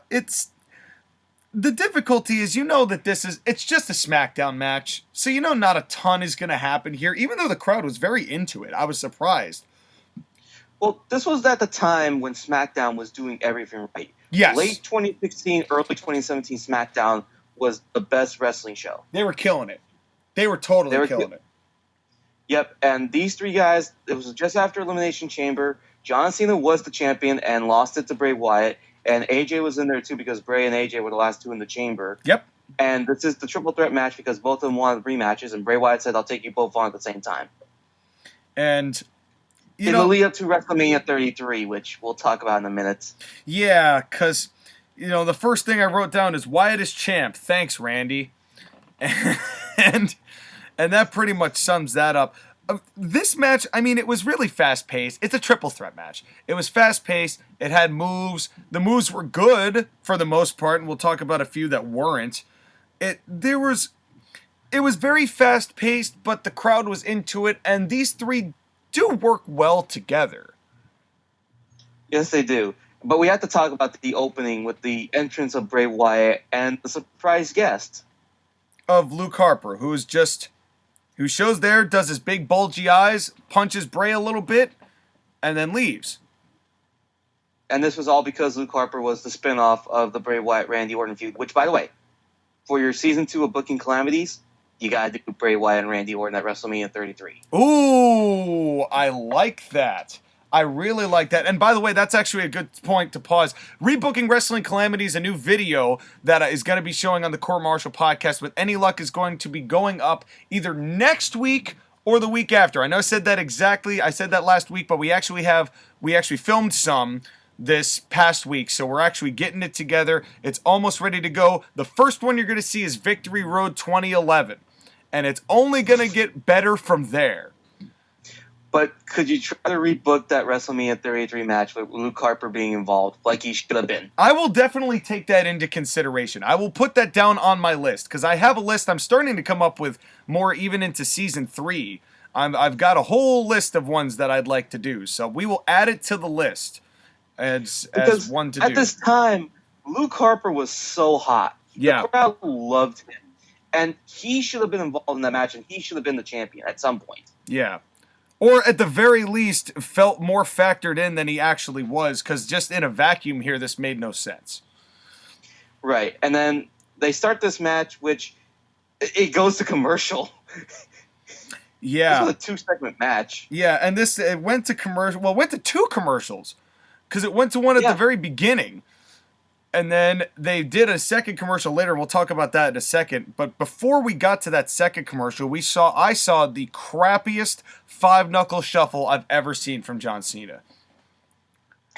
the difficulty is, that it's just a SmackDown match, so not a ton is going to happen here, even though the crowd was very into it. I was surprised. Well, this was at the time when SmackDown was doing everything right. Yes. Late 2016, early 2017 SmackDown was the best wrestling show. They were killing it. They were totally killing it. Yep, and these three guys, it was just after Elimination Chamber. John Cena was the champion and lost it to Bray Wyatt. And AJ was in there too because Bray and AJ were the last two in the chamber. Yep. And this is the triple threat match because both of them wanted rematches, and Bray Wyatt said, "I'll take you both on at the same time." And it'll lead up to WrestleMania 33, which we'll talk about in a minute. Yeah, because the first thing I wrote down is Wyatt is champ. Thanks, Randy. And that pretty much sums that up. This match, it was really fast-paced. It's a triple threat match. It was fast-paced. It had moves. The moves were good for the most part, and we'll talk about a few that weren't. It was very fast-paced, but the crowd was into it, and these three do work well together. Yes, they do. But we have to talk about the opening with the entrance of Bray Wyatt and the surprise guest of Luke Harper, who shows there, does his big bulgy eyes, punches Bray a little bit, and then leaves. And this was all because Luke Harper was the spinoff of the Bray Wyatt-Randy Orton feud, which, by the way, for your Season 2 of Booking Calamities, you gotta do Bray Wyatt and Randy Orton at WrestleMania 33. Ooh, I like that. I really like that. And by the way, that's actually a good point to pause. Rebooking Wrestling Calamities, a new video that is going to be showing on the Court-Martail podcast with any luck is going to be going up either next week or the week after. I know I said that exactly. I said that last week, but we actually filmed some this past week, so we're actually getting it together. It's almost ready to go. The first one you're going to see is Victory Road 2011, and it's only going to get better from there. But could you try to rebook that WrestleMania 33 match with Luke Harper being involved like he should have been? I will definitely take that into consideration. I will put that down on my list, because I have a list. I'm starting to come up with more even into Season 3. I've got a whole list of ones that I'd like to do, so we will add it to the list as one to do. At this time, Luke Harper was so hot. Yeah. The crowd loved him. And he should have been involved in that match, and he should have been the champion at some point. Yeah. Or at the very least, felt more factored in than he actually was, because just in a vacuum here, this made no sense. Right. And then they start this match, which it goes to commercial. Yeah. This was a 2-segment match. Yeah, and it went to commercial. Well, it went to 2 commercials, because it went to one at the very beginning. And then they did a second commercial later. We'll talk about that in a second. But before we got to that second commercial, I saw the crappiest 5-knuckle shuffle I've ever seen from John Cena.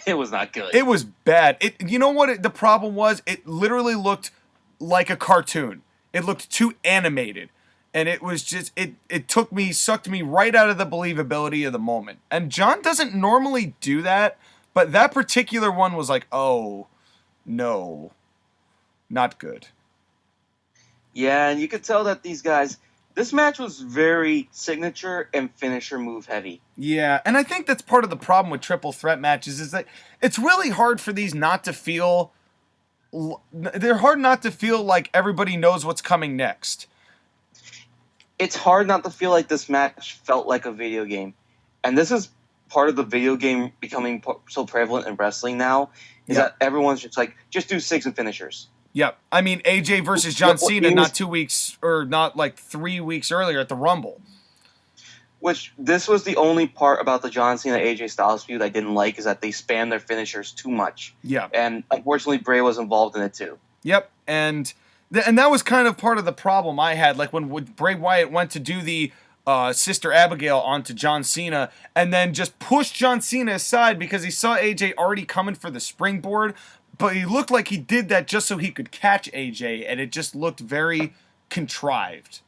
It was not good. It was bad. You know what the problem was? It literally looked like a cartoon. It looked too animated. And it was just, it sucked me right out of the believability of the moment. And John doesn't normally do that. But that particular one was like, oh, no, not good. Yeah, and you could tell that these guys, this match was very signature and finisher move heavy. Yeah, and I think that's part of the problem with triple threat matches is that it's really hard for these not to feel, they're hard not to feel like everybody knows what's coming next. It's hard not to feel like this match felt like a video game. And this is part of the video game becoming so prevalent in wrestling now. Is that everyone's just like, just do 6 and finishers. Yep. I mean, AJ versus John Cena not 2 weeks, or not like 3 weeks earlier at the Rumble. Which, this was the only part about the John Cena AJ Styles feud I didn't like, is that they spam their finishers too much. Yeah. And unfortunately, Bray was involved in it too. Yep. And that was kind of part of the problem I had. Like when Bray Wyatt went to do the Sister Abigail onto John Cena, and then just pushed John Cena aside because he saw AJ already coming for the springboard, but he looked like he did that just so he could catch AJ, and it just looked very contrived.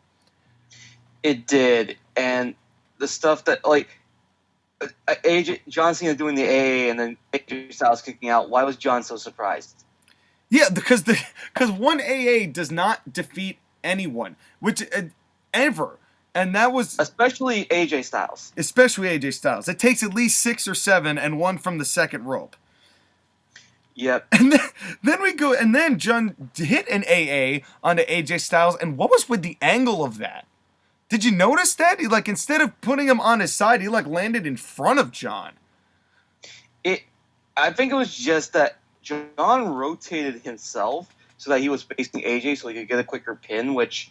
It did, and the stuff that, like, John Cena doing the AA and then AJ Styles kicking out, why was John so surprised? Yeah, because one AA does not defeat anyone, which ever. And that was... Especially AJ Styles. It takes at least 6 or 7 and one from the second rope. Yep. And then John hit an AA onto AJ Styles, and what was with the angle of that? Did you notice that? He, like, instead of putting him on his side, he, like, landed in front of John. I think it was just that John rotated himself so that he was facing AJ so he could get a quicker pin, which...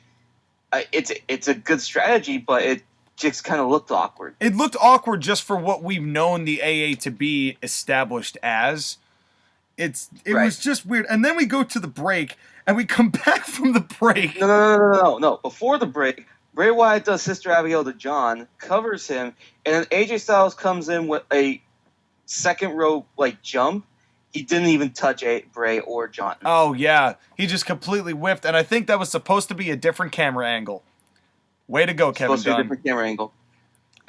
It's a good strategy, but it just kind of looked awkward. It looked awkward just for what we've known the AA to be established as. It was just weird. And then we go to the break, and we come back from the break. No. Before the break, Bray Wyatt does Sister Abigail to John, covers him, and then AJ Styles comes in with a second row jump. He didn't even touch Bray or John. Oh, yeah. He just completely whiffed, and I think that was supposed to be a different camera angle. Way to go, Kevin Dunn. Supposed to be a different camera angle.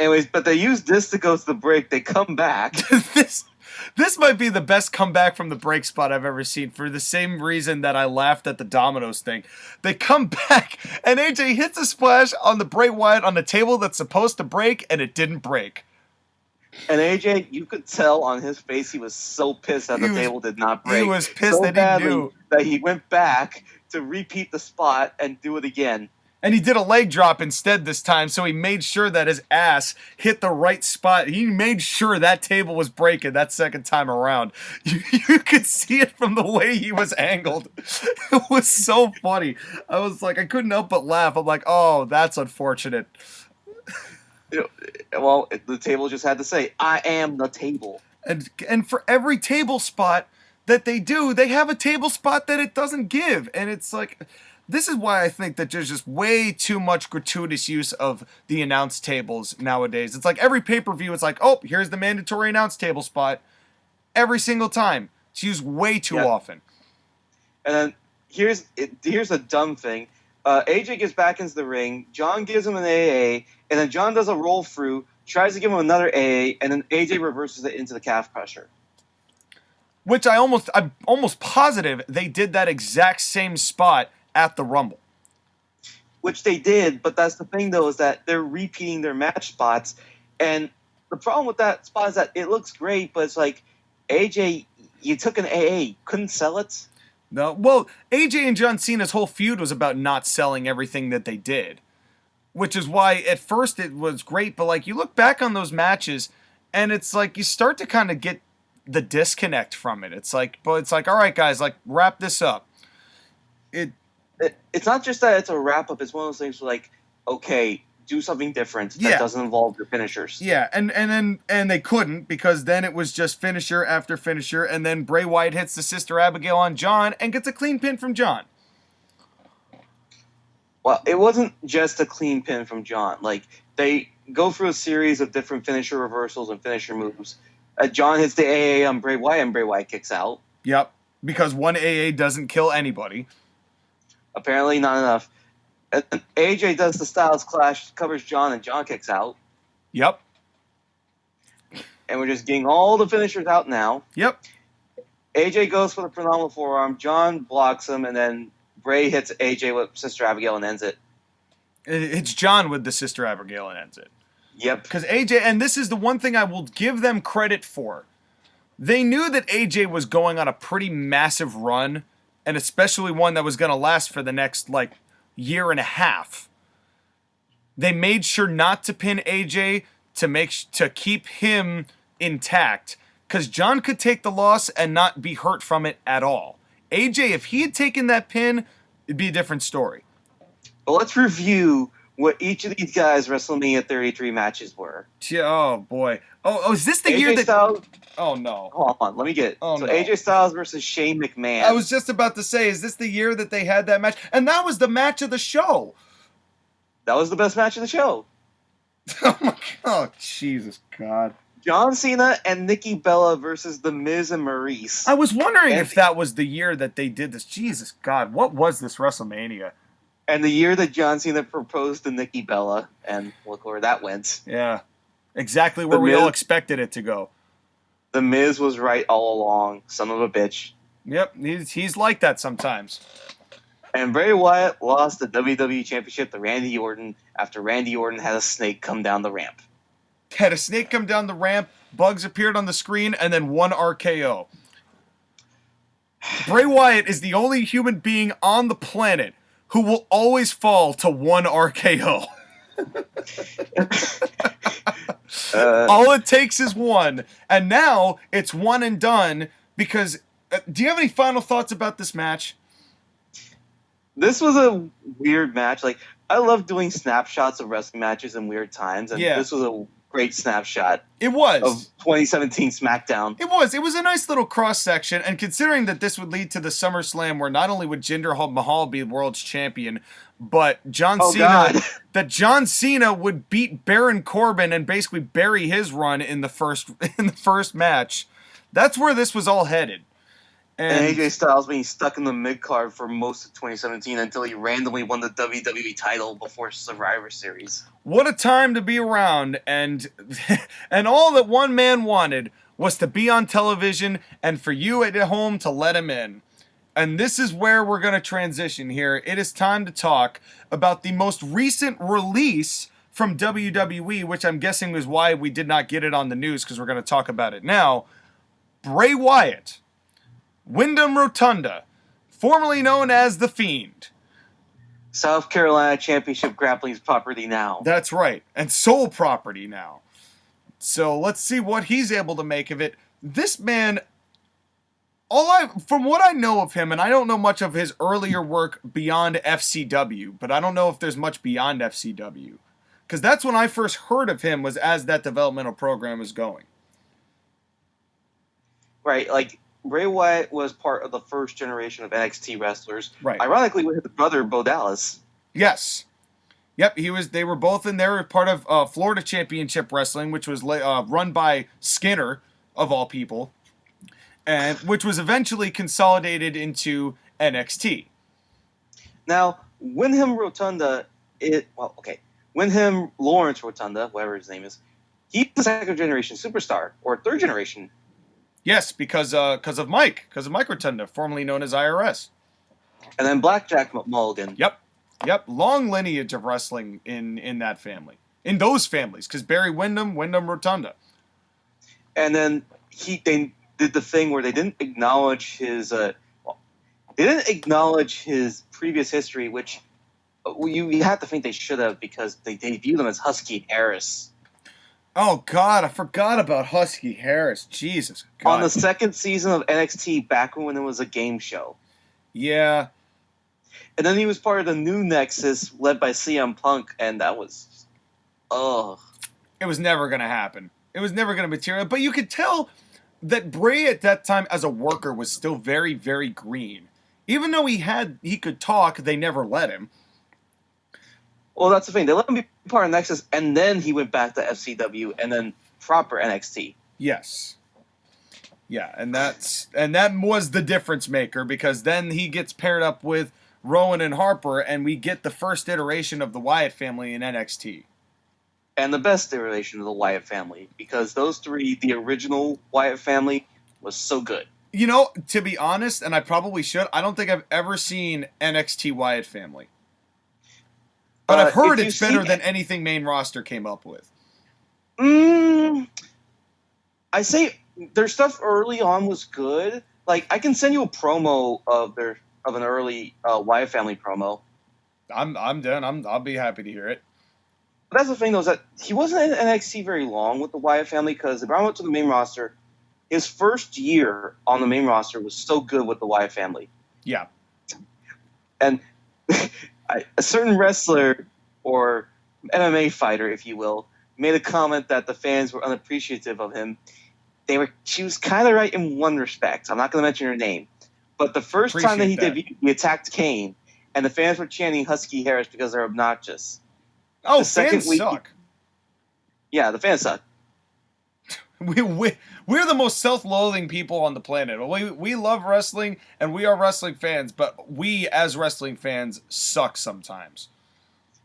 Anyways, but they used this to go to the break. They come back. This might be the best comeback from the break spot I've ever seen, for the same reason that I laughed at the Dominoes thing. They come back, and AJ hits a splash on the Bray Wyatt on the table that's supposed to break, and it didn't break. And AJ, you could tell on his face he was so pissed that the table did not break. He was pissed that he knew. That he went back to repeat the spot and do it again. And he did a leg drop instead this time, so he made sure that his ass hit the right spot. He made sure that table was breaking that second time around. You could see it from the way he was angled. It was so funny. I was like, I couldn't help but laugh. I'm like, oh, that's unfortunate. Well, the table just had to say, "I am the table." And for every table spot that they do, they have a table spot that it doesn't give. And it's like, this is why I think that there's just way too much gratuitous use of the announce tables nowadays. It's like every pay-per-view, it's like, oh, here's the mandatory announce table spot. Every single time. It's used way too often. And then here's a dumb thing. AJ gets back into the ring. John gives him an AA, and then John does a roll through, tries to give him another AA, and then AJ reverses it into the calf crusher. Which I'm almost positive they did that exact same spot at the Rumble. Which they did, but that's the thing though, is that they're repeating their match spots, and the problem with that spot is that it looks great, but it's like, AJ, you took an AA, couldn't sell it? No, well, AJ and John Cena's whole feud was about not selling everything that they did. Which is why at first it was great, but like you look back on those matches, and it's like you start to kind of get the disconnect from it. It's like, all right, guys, like wrap this up. It's not just that it's a wrap up. It's one of those things where like, okay, do something different that doesn't involve your finishers. Yeah, and they couldn't, because then it was just finisher after finisher, and then Bray Wyatt hits the Sister Abigail on John and gets a clean pin from John. Well, it wasn't just a clean pin from John. Like, they go through a series of different finisher reversals and finisher moves. John hits the AA on Bray Wyatt, and Bray Wyatt kicks out. Yep, because one AA doesn't kill anybody. Apparently not enough. And AJ does the Styles Clash, covers John, and John kicks out. Yep. And we're just getting all the finishers out now. Yep. AJ goes for the phenomenal forearm. John blocks him, and then Bray hits AJ with Sister Abigail and ends it. It's John with the Sister Abigail and ends it. Yep. Because AJ, and this is the one thing I will give them credit for. They knew that AJ was going on a pretty massive run, and especially one that was going to last for the next, like, year and a half. They made sure not to pin AJ to keep him intact, because John could take the loss and not be hurt from it at all. AJ, if he had taken that pin, it'd be a different story. But let's review what each of these guys' WrestleMania 33 matches were. Oh boy. Oh, is this the AJ year that? Styles, Oh no. hold on, let me get it. Oh, so no. AJ Styles versus Shane McMahon. I was just about to say, is this the year that they had that match? And that was the match of the show. That was the best match of the show. Oh my God, Jesus God. John Cena and Nikki Bella versus The Miz and Maurice. I was wondering if that was the year that they did this. Jesus God, what was this WrestleMania? And the year that John Cena proposed to Nikki Bella, and look where that went. Yeah, exactly where we all expected it to go. The Miz was right all along, son of a bitch. Yep, he's like that sometimes. And Bray Wyatt lost the WWE Championship to Randy Orton after Randy Orton had a snake come down the ramp. Had a snake come down the ramp, bugs appeared on the screen, and then one RKO. Bray Wyatt is the only human being on the planet who will always fall to one RKO. All it takes is one. And now it's one and done because... do you have any final thoughts about this match? This was a weird match. Like, I love doing snapshots of wrestling matches in weird times, and this was a great snapshot. It was. Of 2017 SmackDown. It was. It was a nice little cross-section, and considering that this would lead to the Summerslam where not only would Jinder Mahal be world's champion, but John Cena would beat Baron Corbin and basically bury his run in the first match. That's where this was all headed. And AJ Styles being stuck in the mid-card for most of 2017 until he randomly won the WWE title before Survivor Series. What a time to be around, and all that one man wanted was to be on television and for you at home to let him in. And this is where we're going to transition here. It is time to talk about the most recent release from WWE, which I'm guessing is why we did not get it on the news, because we're going to talk about it now. Bray Wyatt, Wyndham Rotunda, formerly known as The Fiend. South Carolina Championship Grappling's property now. That's right, and sole property now. So let's see what he's able to make of it. This man, from what I know of him, and I don't know much of his earlier work beyond FCW, but I don't know if there's much beyond FCW. Because that's when I first heard of him, was as that developmental program was going. Right, like Bray Wyatt was part of the first generation of NXT wrestlers. Right. Ironically, with his brother Bo Dallas. Yes. Yep, they were both in there, part of Florida Championship Wrestling, which was run by Skinner, of all people, and which was eventually consolidated into NXT. Now, Wyndham Rotunda, Lawrence Rotunda, whatever his name is, he's the second generation superstar, or third generation. Yes, because of Mike Rotunda, formerly known as IRS. And then Blackjack Mulligan. Yep, long lineage of wrestling in that family, in those families, because Barry Windham Rotunda. And then they did the thing where they didn't acknowledge his previous history, which you have to think they should have, because they viewed him as Husky Harris. Oh, God, I forgot about Husky Harris. Jesus, God. On the second season of NXT, back when it was a game show. Yeah. And then he was part of the New Nexus, led by CM Punk, and that was... ugh. It was never going to happen. It was never going to materialize. But you could tell that Bray at that time as a worker was still very, very green. Even though he could talk, they never let him. Well, that's the thing. They let him be part of Nexus, and then he went back to FCW, and then proper NXT. Yes. Yeah, and that was the difference maker, because then he gets paired up with Rowan and Harper, and we get the first iteration of the Wyatt family in NXT. And the best iteration of the Wyatt family, because those three, the original Wyatt family, was so good. You know, to be honest, and I probably should, I don't think I've ever seen NXT Wyatt family. But I've heard it's better than anything main roster came up with. I say their stuff early on was good. Like, I can send you a promo of an early Wyatt family promo. I'm done. I'll be happy to hear it. But that's the thing, though, is that he wasn't in NXT very long with the Wyatt family, because they brought him up to the main roster. His first year on the main roster was so good with the Wyatt family. Yeah. And a certain wrestler, or MMA fighter, if you will, made a comment that the fans were unappreciative of him. She was kind of right in one respect. I'm not going to mention her name. But the first time that he debuted, he attacked Kane, and the fans were chanting Husky Harris because they're obnoxious. Oh, fans suck. Yeah, the fans suck. We're the most self-loathing people on the planet. We love wrestling, and we are wrestling fans, but we, as wrestling fans, suck sometimes.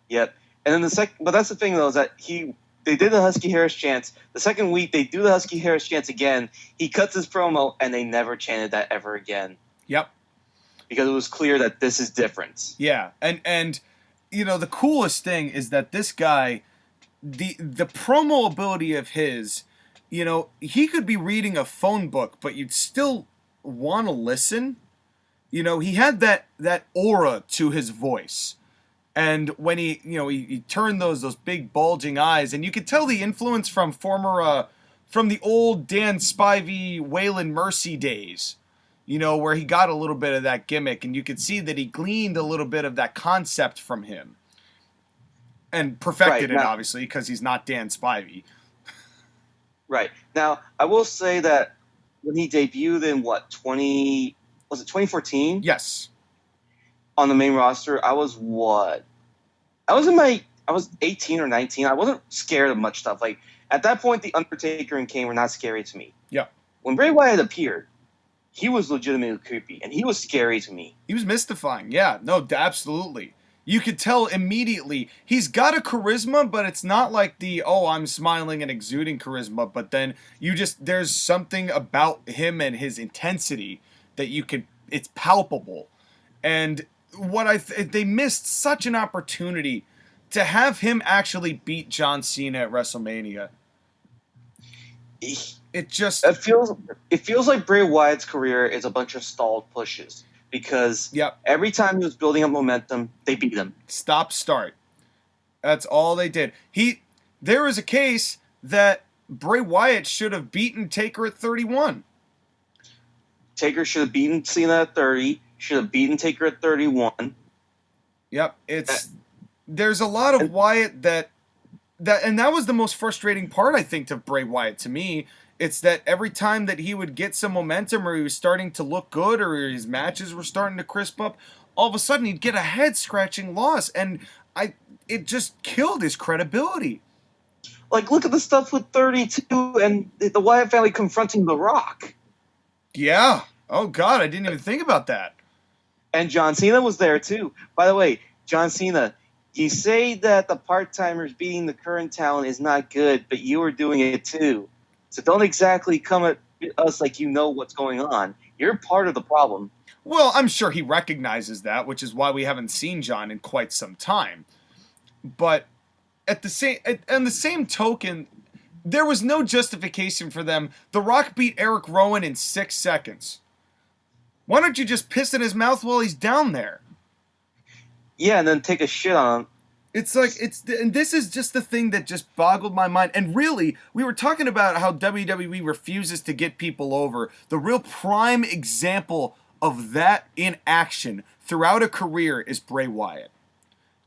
Yep. And then but that's the thing, though, is that they did the Husky Harris chants. The second week, they do the Husky Harris chants again. He cuts his promo, and they never chanted that ever again. Yep. Because it was clear that this is different. Yeah, and you know, the coolest thing is that this guy, the promo ability of his, you know, he could be reading a phone book, but you'd still want to listen. You know, he had that aura to his voice. And when he turned those big bulging eyes, and you could tell the influence from from the old Dan Spivey, Waylon Mercy days, you know, where he got a little bit of that gimmick, and you could see that he gleaned a little bit of that concept from him. And perfected it, obviously, because he's not Dan Spivey. Right. Now, I will say that when he debuted in, 2014? Yes. On the main roster, I was 18 or 19. I wasn't scared of much stuff. Like, at that point, The Undertaker and Kane were not scary to me. Yeah. When Bray Wyatt appeared, he was legitimately creepy, and he was scary to me. He was mystifying. Yeah, no, absolutely. You could tell immediately. He's got a charisma, but it's not like I'm smiling and exuding charisma, but then there's something about him and his intensity that it's palpable. And they missed such an opportunity to have him actually beat John Cena at WrestleMania. It feels like Bray Wyatt's career is a bunch of stalled pushes, because every time he was building up momentum, they beat him. Stop, start. That's all they did. There is a case that Bray Wyatt should have beaten Taker at 31. Taker should have beaten Cena at 30. Should have beaten Taker at 31. Yep, there's a lot of Wyatt that that was the most frustrating part, I think, of Bray Wyatt to me. It's that every time that he would get some momentum or he was starting to look good or his matches were starting to crisp up, all of a sudden he'd get a head-scratching loss, and it just killed his credibility. Like, look at the stuff with 32 and the Wyatt family confronting The Rock. Yeah. Oh, God, I didn't even think about that. And John Cena was there, too. By the way, John Cena, you say that the part-timers beating the current talent is not good, but you are doing it, too. So don't exactly come at us like you know what's going on. You're part of the problem. Well, I'm sure he recognizes that, which is why we haven't seen John in quite some time. But on the same token, there was no justification for them. The Rock beat Eric Rowan in 6 seconds. Why don't you just piss in his mouth while he's down there? Yeah, and then take a shit on him. It's like, and this is just the thing that just boggled my mind. And really, we were talking about how WWE refuses to get people over. The real prime example of that in action throughout a career is Bray Wyatt.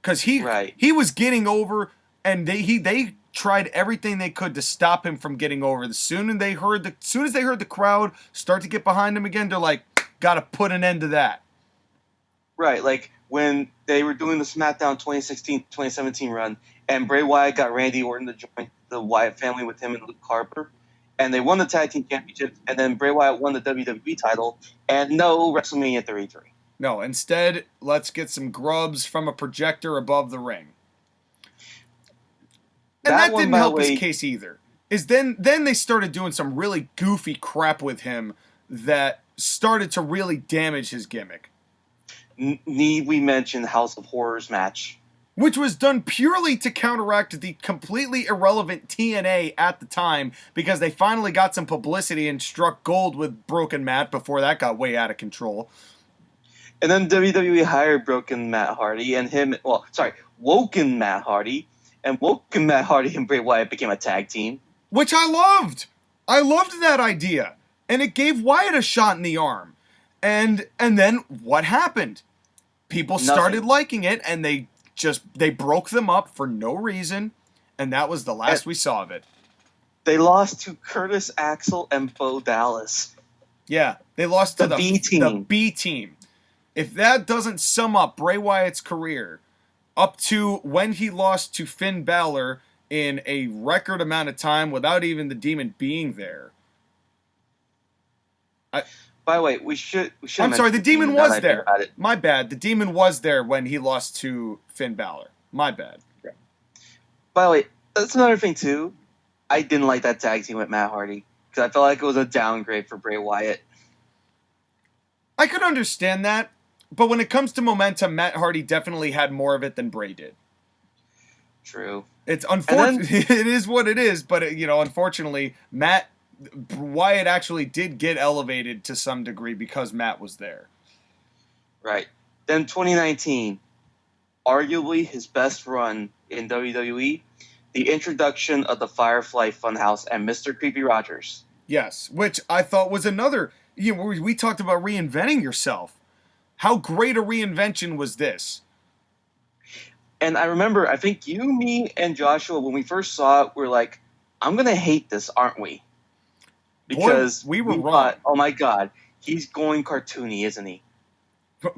Because he was getting over, and they tried everything they could to stop him from getting over. As soon as they heard the crowd start to get behind him again, they're like, gotta put an end to that. Right, like when they were doing the SmackDown 2016-2017 run, and Bray Wyatt got Randy Orton to join the Wyatt family with him and Luke Harper, and they won the Tag Team Championship, and then Bray Wyatt won the WWE title, and no WrestleMania 33. No, instead, let's get some grubs from a projector above the ring. And that didn't help his case either. Then they started doing some really goofy crap with him that started to really damage his gimmick. Need we mention House of Horrors match? Which was done purely to counteract the completely irrelevant TNA at the time, because they finally got some publicity and struck gold with Broken Matt before that got way out of control. And then WWE hired Woken Matt Hardy, and Woken Matt Hardy and Bray Wyatt became a tag team. Which I loved! I loved that idea. And it gave Wyatt a shot in the arm. And then what happened? People started liking it, and they broke them up for no reason, and that was the last we saw of it. They lost to Curtis Axel and Bo Dallas. Yeah, they lost to the B team. If that doesn't sum up Bray Wyatt's career up to when he lost to Finn Balor in a record amount of time without even the Demon being there. By the way, we should. I'm sorry, the Demon was there. My bad. The Demon was there when he lost to Finn Balor. My bad. By the way, that's another thing too. I didn't like that tag team with Matt Hardy because I felt like it was a downgrade for Bray Wyatt. I could understand that, but when it comes to momentum, Matt Hardy definitely had more of it than Bray did. True. It's unfortunate. It is what it is, but unfortunately, Wyatt actually did get elevated to some degree because Matt was there. Right. Then 2019, arguably his best run in WWE, the introduction of the Firefly Funhouse and Mr. Creepy Rogers. Yes, which I thought was another. We talked about reinventing yourself. How great a reinvention was this? And I remember, I think you, me, and Joshua, when we first saw it, we were like, I'm going to hate this, aren't we? Because we were wrong. Thought, oh my God, he's going cartoony, isn't he?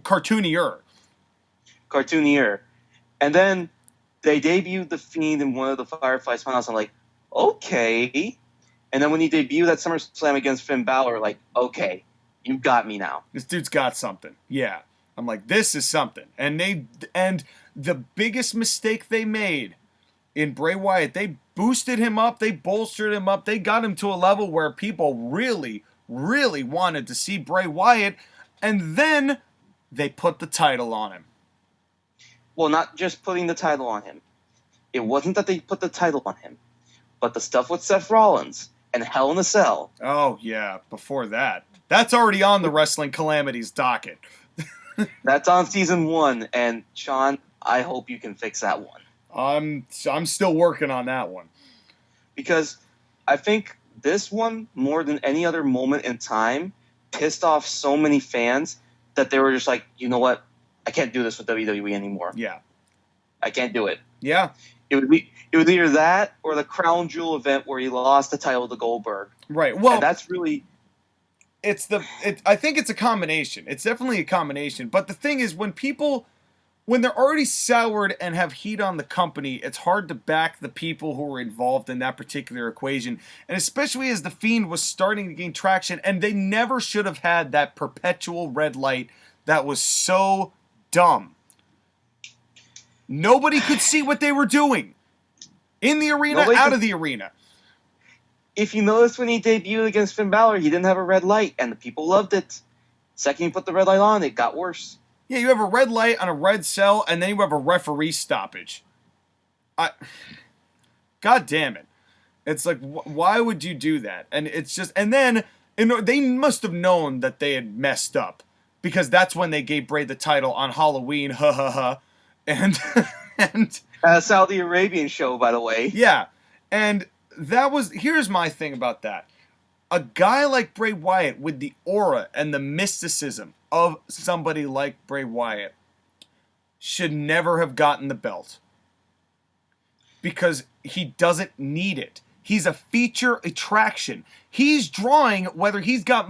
Cartoonier. And then they debuted The Fiend in one of the Fireflies Funhouse. I'm like, okay. And then when he debuted at SummerSlam against Finn Balor, like, okay, you got me now. This dude's got something. Yeah. I'm like, this is something. And the biggest mistake they made in Bray Wyatt, they boosted him up, they bolstered him up, they got him to a level where people really, really wanted to see Bray Wyatt, and then they put the title on him. Well, not just putting the title on him. It wasn't that they put the title on him, but the stuff with Seth Rollins and Hell in a Cell. Oh, yeah, before that. That's already on the Wrestling Calamities docket. That's on season 1, and Sean, I hope you can fix that one. I'm still working on that one. Because I think this one, more than any other moment in time, pissed off so many fans that they were just like, you know what? I can't do this with WWE anymore. Yeah. I can't do it. Yeah. It was either that or the Crown Jewel event where he lost the title to Goldberg. Right. Well, and that's really. I think it's a combination. It's definitely a combination. But the thing is, when they're already soured and have heat on the company, it's hard to back the people who were involved in that particular equation. And especially as the Fiend was starting to gain traction, and they never should have had that perpetual red light that was so dumb. Nobody could see what they were doing. In the arena, out of the arena. If you notice when he debuted against Finn Balor, he didn't have a red light, and the people loved it. Second you put the red light on, it got worse. Yeah, you have a red light on a red cell, and then you have a referee stoppage. God damn it. It's like, why would you do that? And it's just, and then, they must have known that they had messed up, because that's when they gave Bray the title on Halloween, and Saudi Arabian show, by the way. Yeah, and here's my thing about that. A guy like Bray Wyatt with the aura and the mysticism of somebody like Bray Wyatt should never have gotten the belt. Because he doesn't need it. He's a feature attraction. He's drawing whether he's got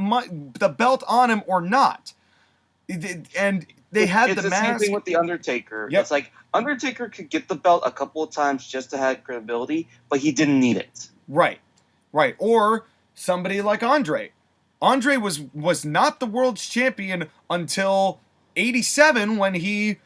the belt on him or not. And they had the mask. It's the same thing with The Undertaker. Yep. It's like, Undertaker could get the belt a couple of times just to have credibility, but he didn't need it. Right. Or somebody like Andre. Andre was not the world's champion until 87 when he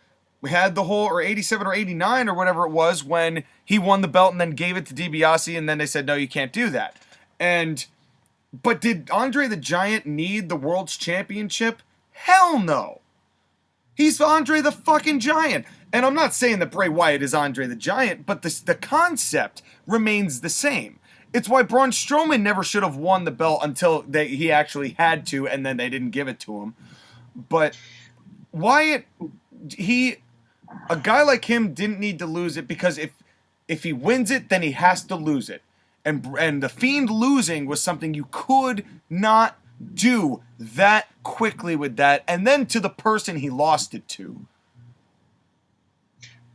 had the whole, or 87 or 89 or whatever it was, when he won the belt and then gave it to DiBiase, and then they said, no, you can't do that. But did Andre the Giant need the world's championship? Hell no. He's Andre the fucking Giant. And I'm not saying that Bray Wyatt is Andre the Giant, but the concept remains the same. It's why Braun Strowman never should have won the belt until he actually had to, and then they didn't give it to him. But Wyatt, a guy like him didn't need to lose it, because if he wins it, then he has to lose it. And the Fiend losing was something you could not do that quickly with that, and then to the person he lost it to.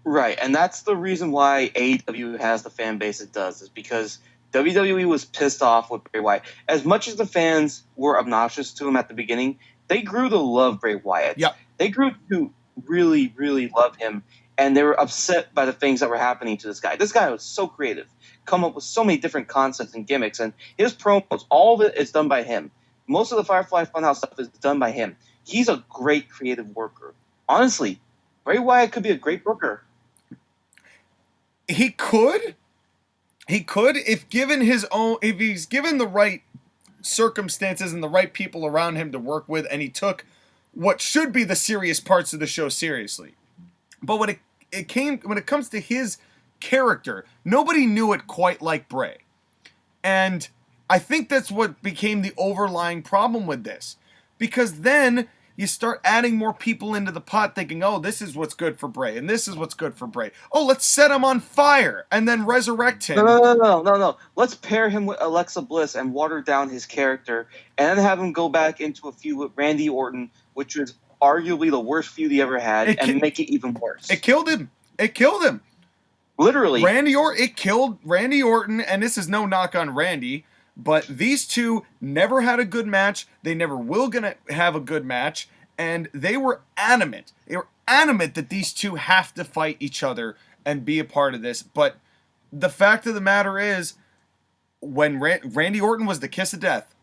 Right, and that's the reason why AEW has the fan base it does, is because WWE was pissed off with Bray Wyatt. As much as the fans were obnoxious to him at the beginning, they grew to love Bray Wyatt. Yep. They grew to really, really love him, and they were upset by the things that were happening to this guy. This guy was so creative, come up with so many different concepts and gimmicks, and his promos, all of it is done by him. Most of the Firefly Funhouse stuff is done by him. He's a great creative worker. Honestly, Bray Wyatt could be a great booker. He could if he's given the right circumstances and the right people around him to work with, and he took what should be the serious parts of the show seriously. But when it comes to his character, nobody knew it quite like Bray. And I think that's what became the overlying problem with this. Because then you start adding more people into the pot thinking, oh, this is what's good for Bray, and this is what's good for Bray. Oh, let's set him on fire, and then resurrect him. No. Let's pair him with Alexa Bliss and water down his character, and then have him go back into a feud with Randy Orton, which was arguably the worst feud he ever had, and make it even worse. It killed him. Literally. It killed Randy Orton, and this is no knock on Randy, but these two never had a good match. They never will gonna have a good match, and they were adamant. They were adamant that these two have to fight each other and be a part of this. But the fact of the matter is, when Randy Orton was the kiss of death,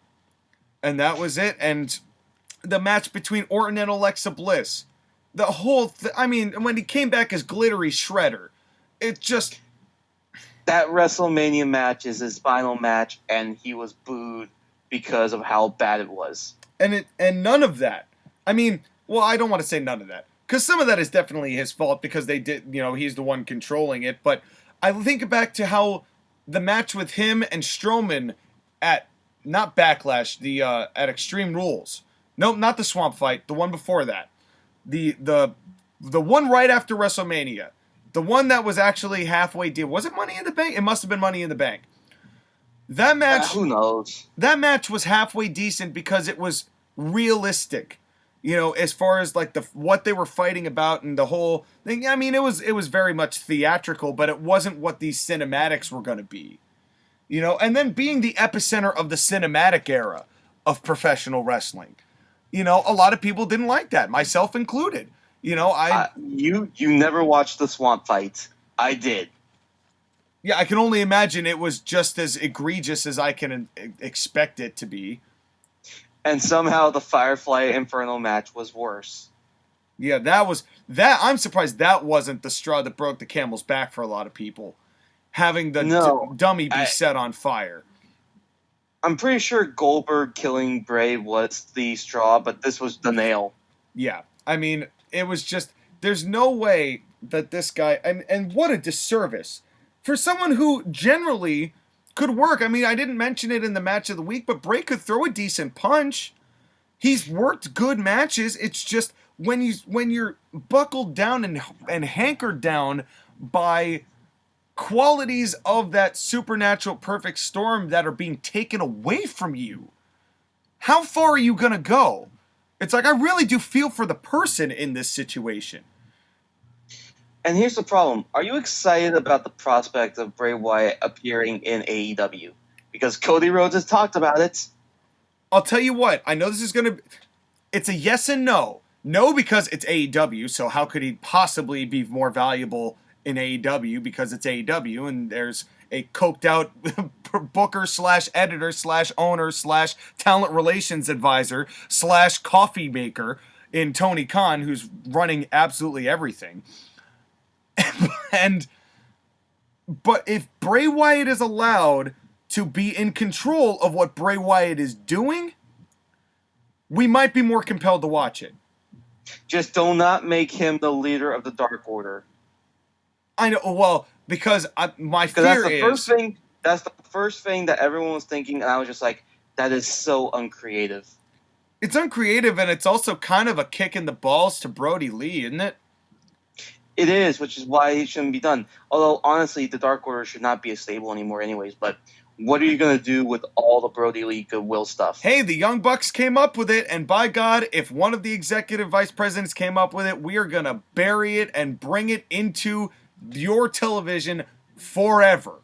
and that was it, and the match between Orton and Alexa Bliss, the whole when he came back as Glittery Shredder, it just... That WrestleMania match is his final match, and he was booed because of how bad it was. And none of that. I don't want to say none of that, because some of that is definitely his fault, because they did, he's the one controlling it. But I think back to how the match with him and Strowman at, not Backlash, at Extreme Rules. Nope, not the Swamp Fight, the one before that. The one right after WrestleMania. The one that was actually halfway deal. Was it Money in the Bank? It must have been Money in the Bank. That match... who knows? That match was halfway decent because it was realistic. You know, as far as like what they were fighting about and the whole thing. I mean, it was very much theatrical, but it wasn't what these cinematics were going to be. You know, and then being the epicenter of the cinematic era of professional wrestling. You know, a lot of people didn't like that, myself included. You know, you never watched the swamp fight. I did. Yeah, I can only imagine it was just as egregious as I can expect it to be. And somehow the Firefly Inferno match was worse. Yeah, I'm surprised that wasn't the straw that broke the camel's back for a lot of people. Having the dummy be set on fire. I'm pretty sure Goldberg killing Bray was the straw, but this was the nail. Yeah, I mean, it was just, there's no way that this guy, and what a disservice. For someone who generally could work. I mean, I didn't mention it in the match of the week, but Bray could throw a decent punch. He's worked good matches. It's just when you're buckled down and hankered down by qualities of that supernatural perfect storm that are being taken away from you, how far are you gonna go? It's like, I really do feel for the person in this situation. And here's the problem. Are you excited about the prospect of Bray Wyatt appearing in AEW? Because Cody Rhodes has talked about it. I'll tell you what. I know this is going to... It's a yes and no. No, because it's AEW, so how could he possibly be more valuable in AEW? Because it's AEW, and there's a coked-out booker/editor/owner/talent relations advisor /coffee maker in Tony Khan, who's running absolutely everything. But if Bray Wyatt is allowed to be in control of what Bray Wyatt is doing, we might be more compelled to watch it. Just do not make him the leader of the Dark Order. I know, well, because my fear is... That's the first thing that everyone was thinking, and I was just like, that is so uncreative. It's uncreative, and it's also kind of a kick in the balls to Brody Lee, isn't it? It is, which is why it shouldn't be done. Although, honestly, the Dark Order should not be a stable anymore anyways, but what are you going to do with all the Brody Lee goodwill stuff? Hey, the Young Bucks came up with it, and by God, if one of the executive vice presidents came up with it, we are going to bury it and bring it into your television forever.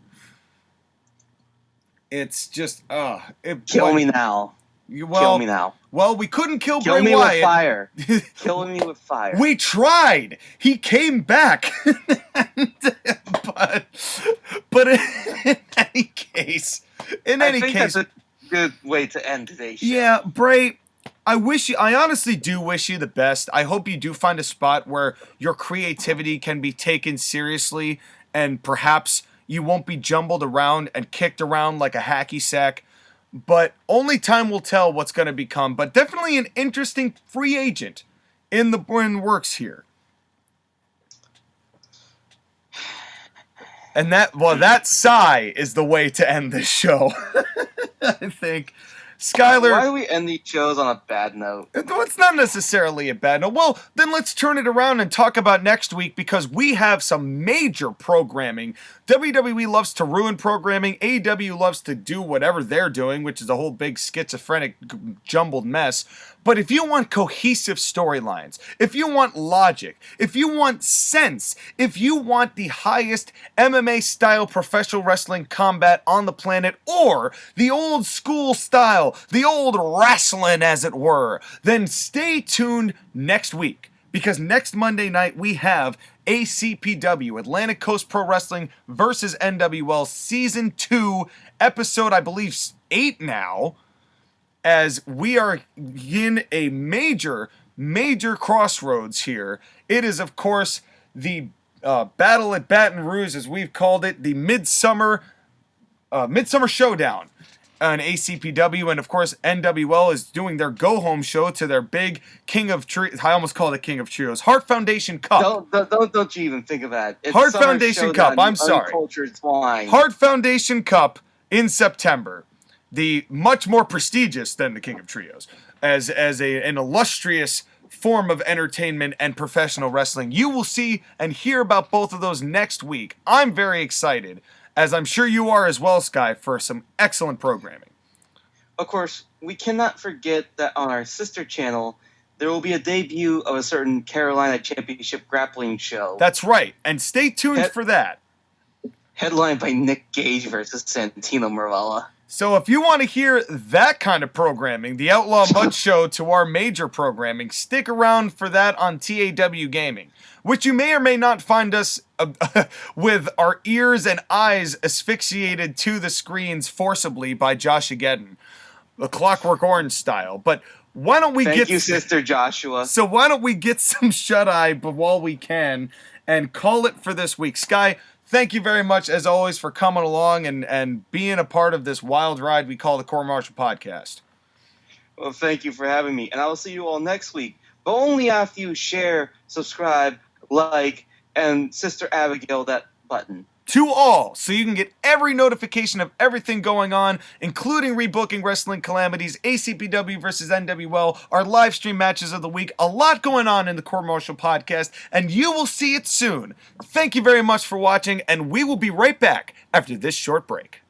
It's just, Kill me now. Kill me now. Well, we couldn't kill Bray Wyatt. Kill me with fire. Kill me with fire. We tried. He came back. but in any case, that's a good way to end today's show. Yeah, Bray, I honestly do wish you the best. I hope you do find a spot where your creativity can be taken seriously, and perhaps you won't be jumbled around and kicked around like a hacky sack. But only time will tell what's going to become. But definitely an interesting free agent in the works here. And that sigh is the way to end this show. I think. Skyler... Why do we end these shows on a bad note? It's not necessarily a bad note. Well, then let's turn it around and talk about next week, because we have some major programming. WWE loves to ruin programming. AEW loves to do whatever they're doing, which is a whole big schizophrenic, jumbled mess. But if you want cohesive storylines, if you want logic, if you want sense, if you want the highest MMA-style professional wrestling combat on the planet, or the old school style, the old wrestling as it were, then stay tuned next week. Because next Monday night we have ACPW, Atlantic Coast Pro Wrestling versus NWL Season 2, episode, I believe, 8 now, as we are in a major crossroads here. It is, of course, the Battle at Baton Rouge, as we've called it, the Midsummer Showdown on ACPW, and of course NWL is doing their go-home show to their big King of Trios. I almost called it King of Trios. Heart Foundation Cup. Don't you even think of that. It's Heart Foundation Cup. I'm sorry. Uncultured swine. Heart Foundation Cup in September. The much more prestigious than the King of Trios, as an illustrious form of entertainment and professional wrestling. You will see and hear about both of those next week. I'm very excited, as I'm sure you are as well, Sky, for some excellent programming. Of course, we cannot forget that on our sister channel, there will be a debut of a certain Carolina Championship grappling show. That's right, and stay tuned for that. Headlined by Nick Gage versus Santino Marella. So if you want to hear that kind of programming, the Outlaw Bud Show to our major programming, stick around for that on TAW Gaming, which you may or may not find us with our ears and eyes asphyxiated to the screens forcibly by Josh Ageddon, the Clockwork Orange style. But why don't we Thank you, Sister Joshua. So why don't we get some shut-eye while we can and call it for this week. Sky, thank you very much, as always, for coming along and being a part of this wild ride we call the Court-Martail Podcast. Well, thank you for having me, and I will see you all next week, but only after you share, subscribe, like, and Sister Abigail that button. To all, so you can get every notification of everything going on, including rebooking Wrestling Calamities, ACPW versus NWL, our live stream matches of the week, a lot going on in the Court-Martail Podcast, and you will see it soon. Thank you very much for watching, and we will be right back after this short break.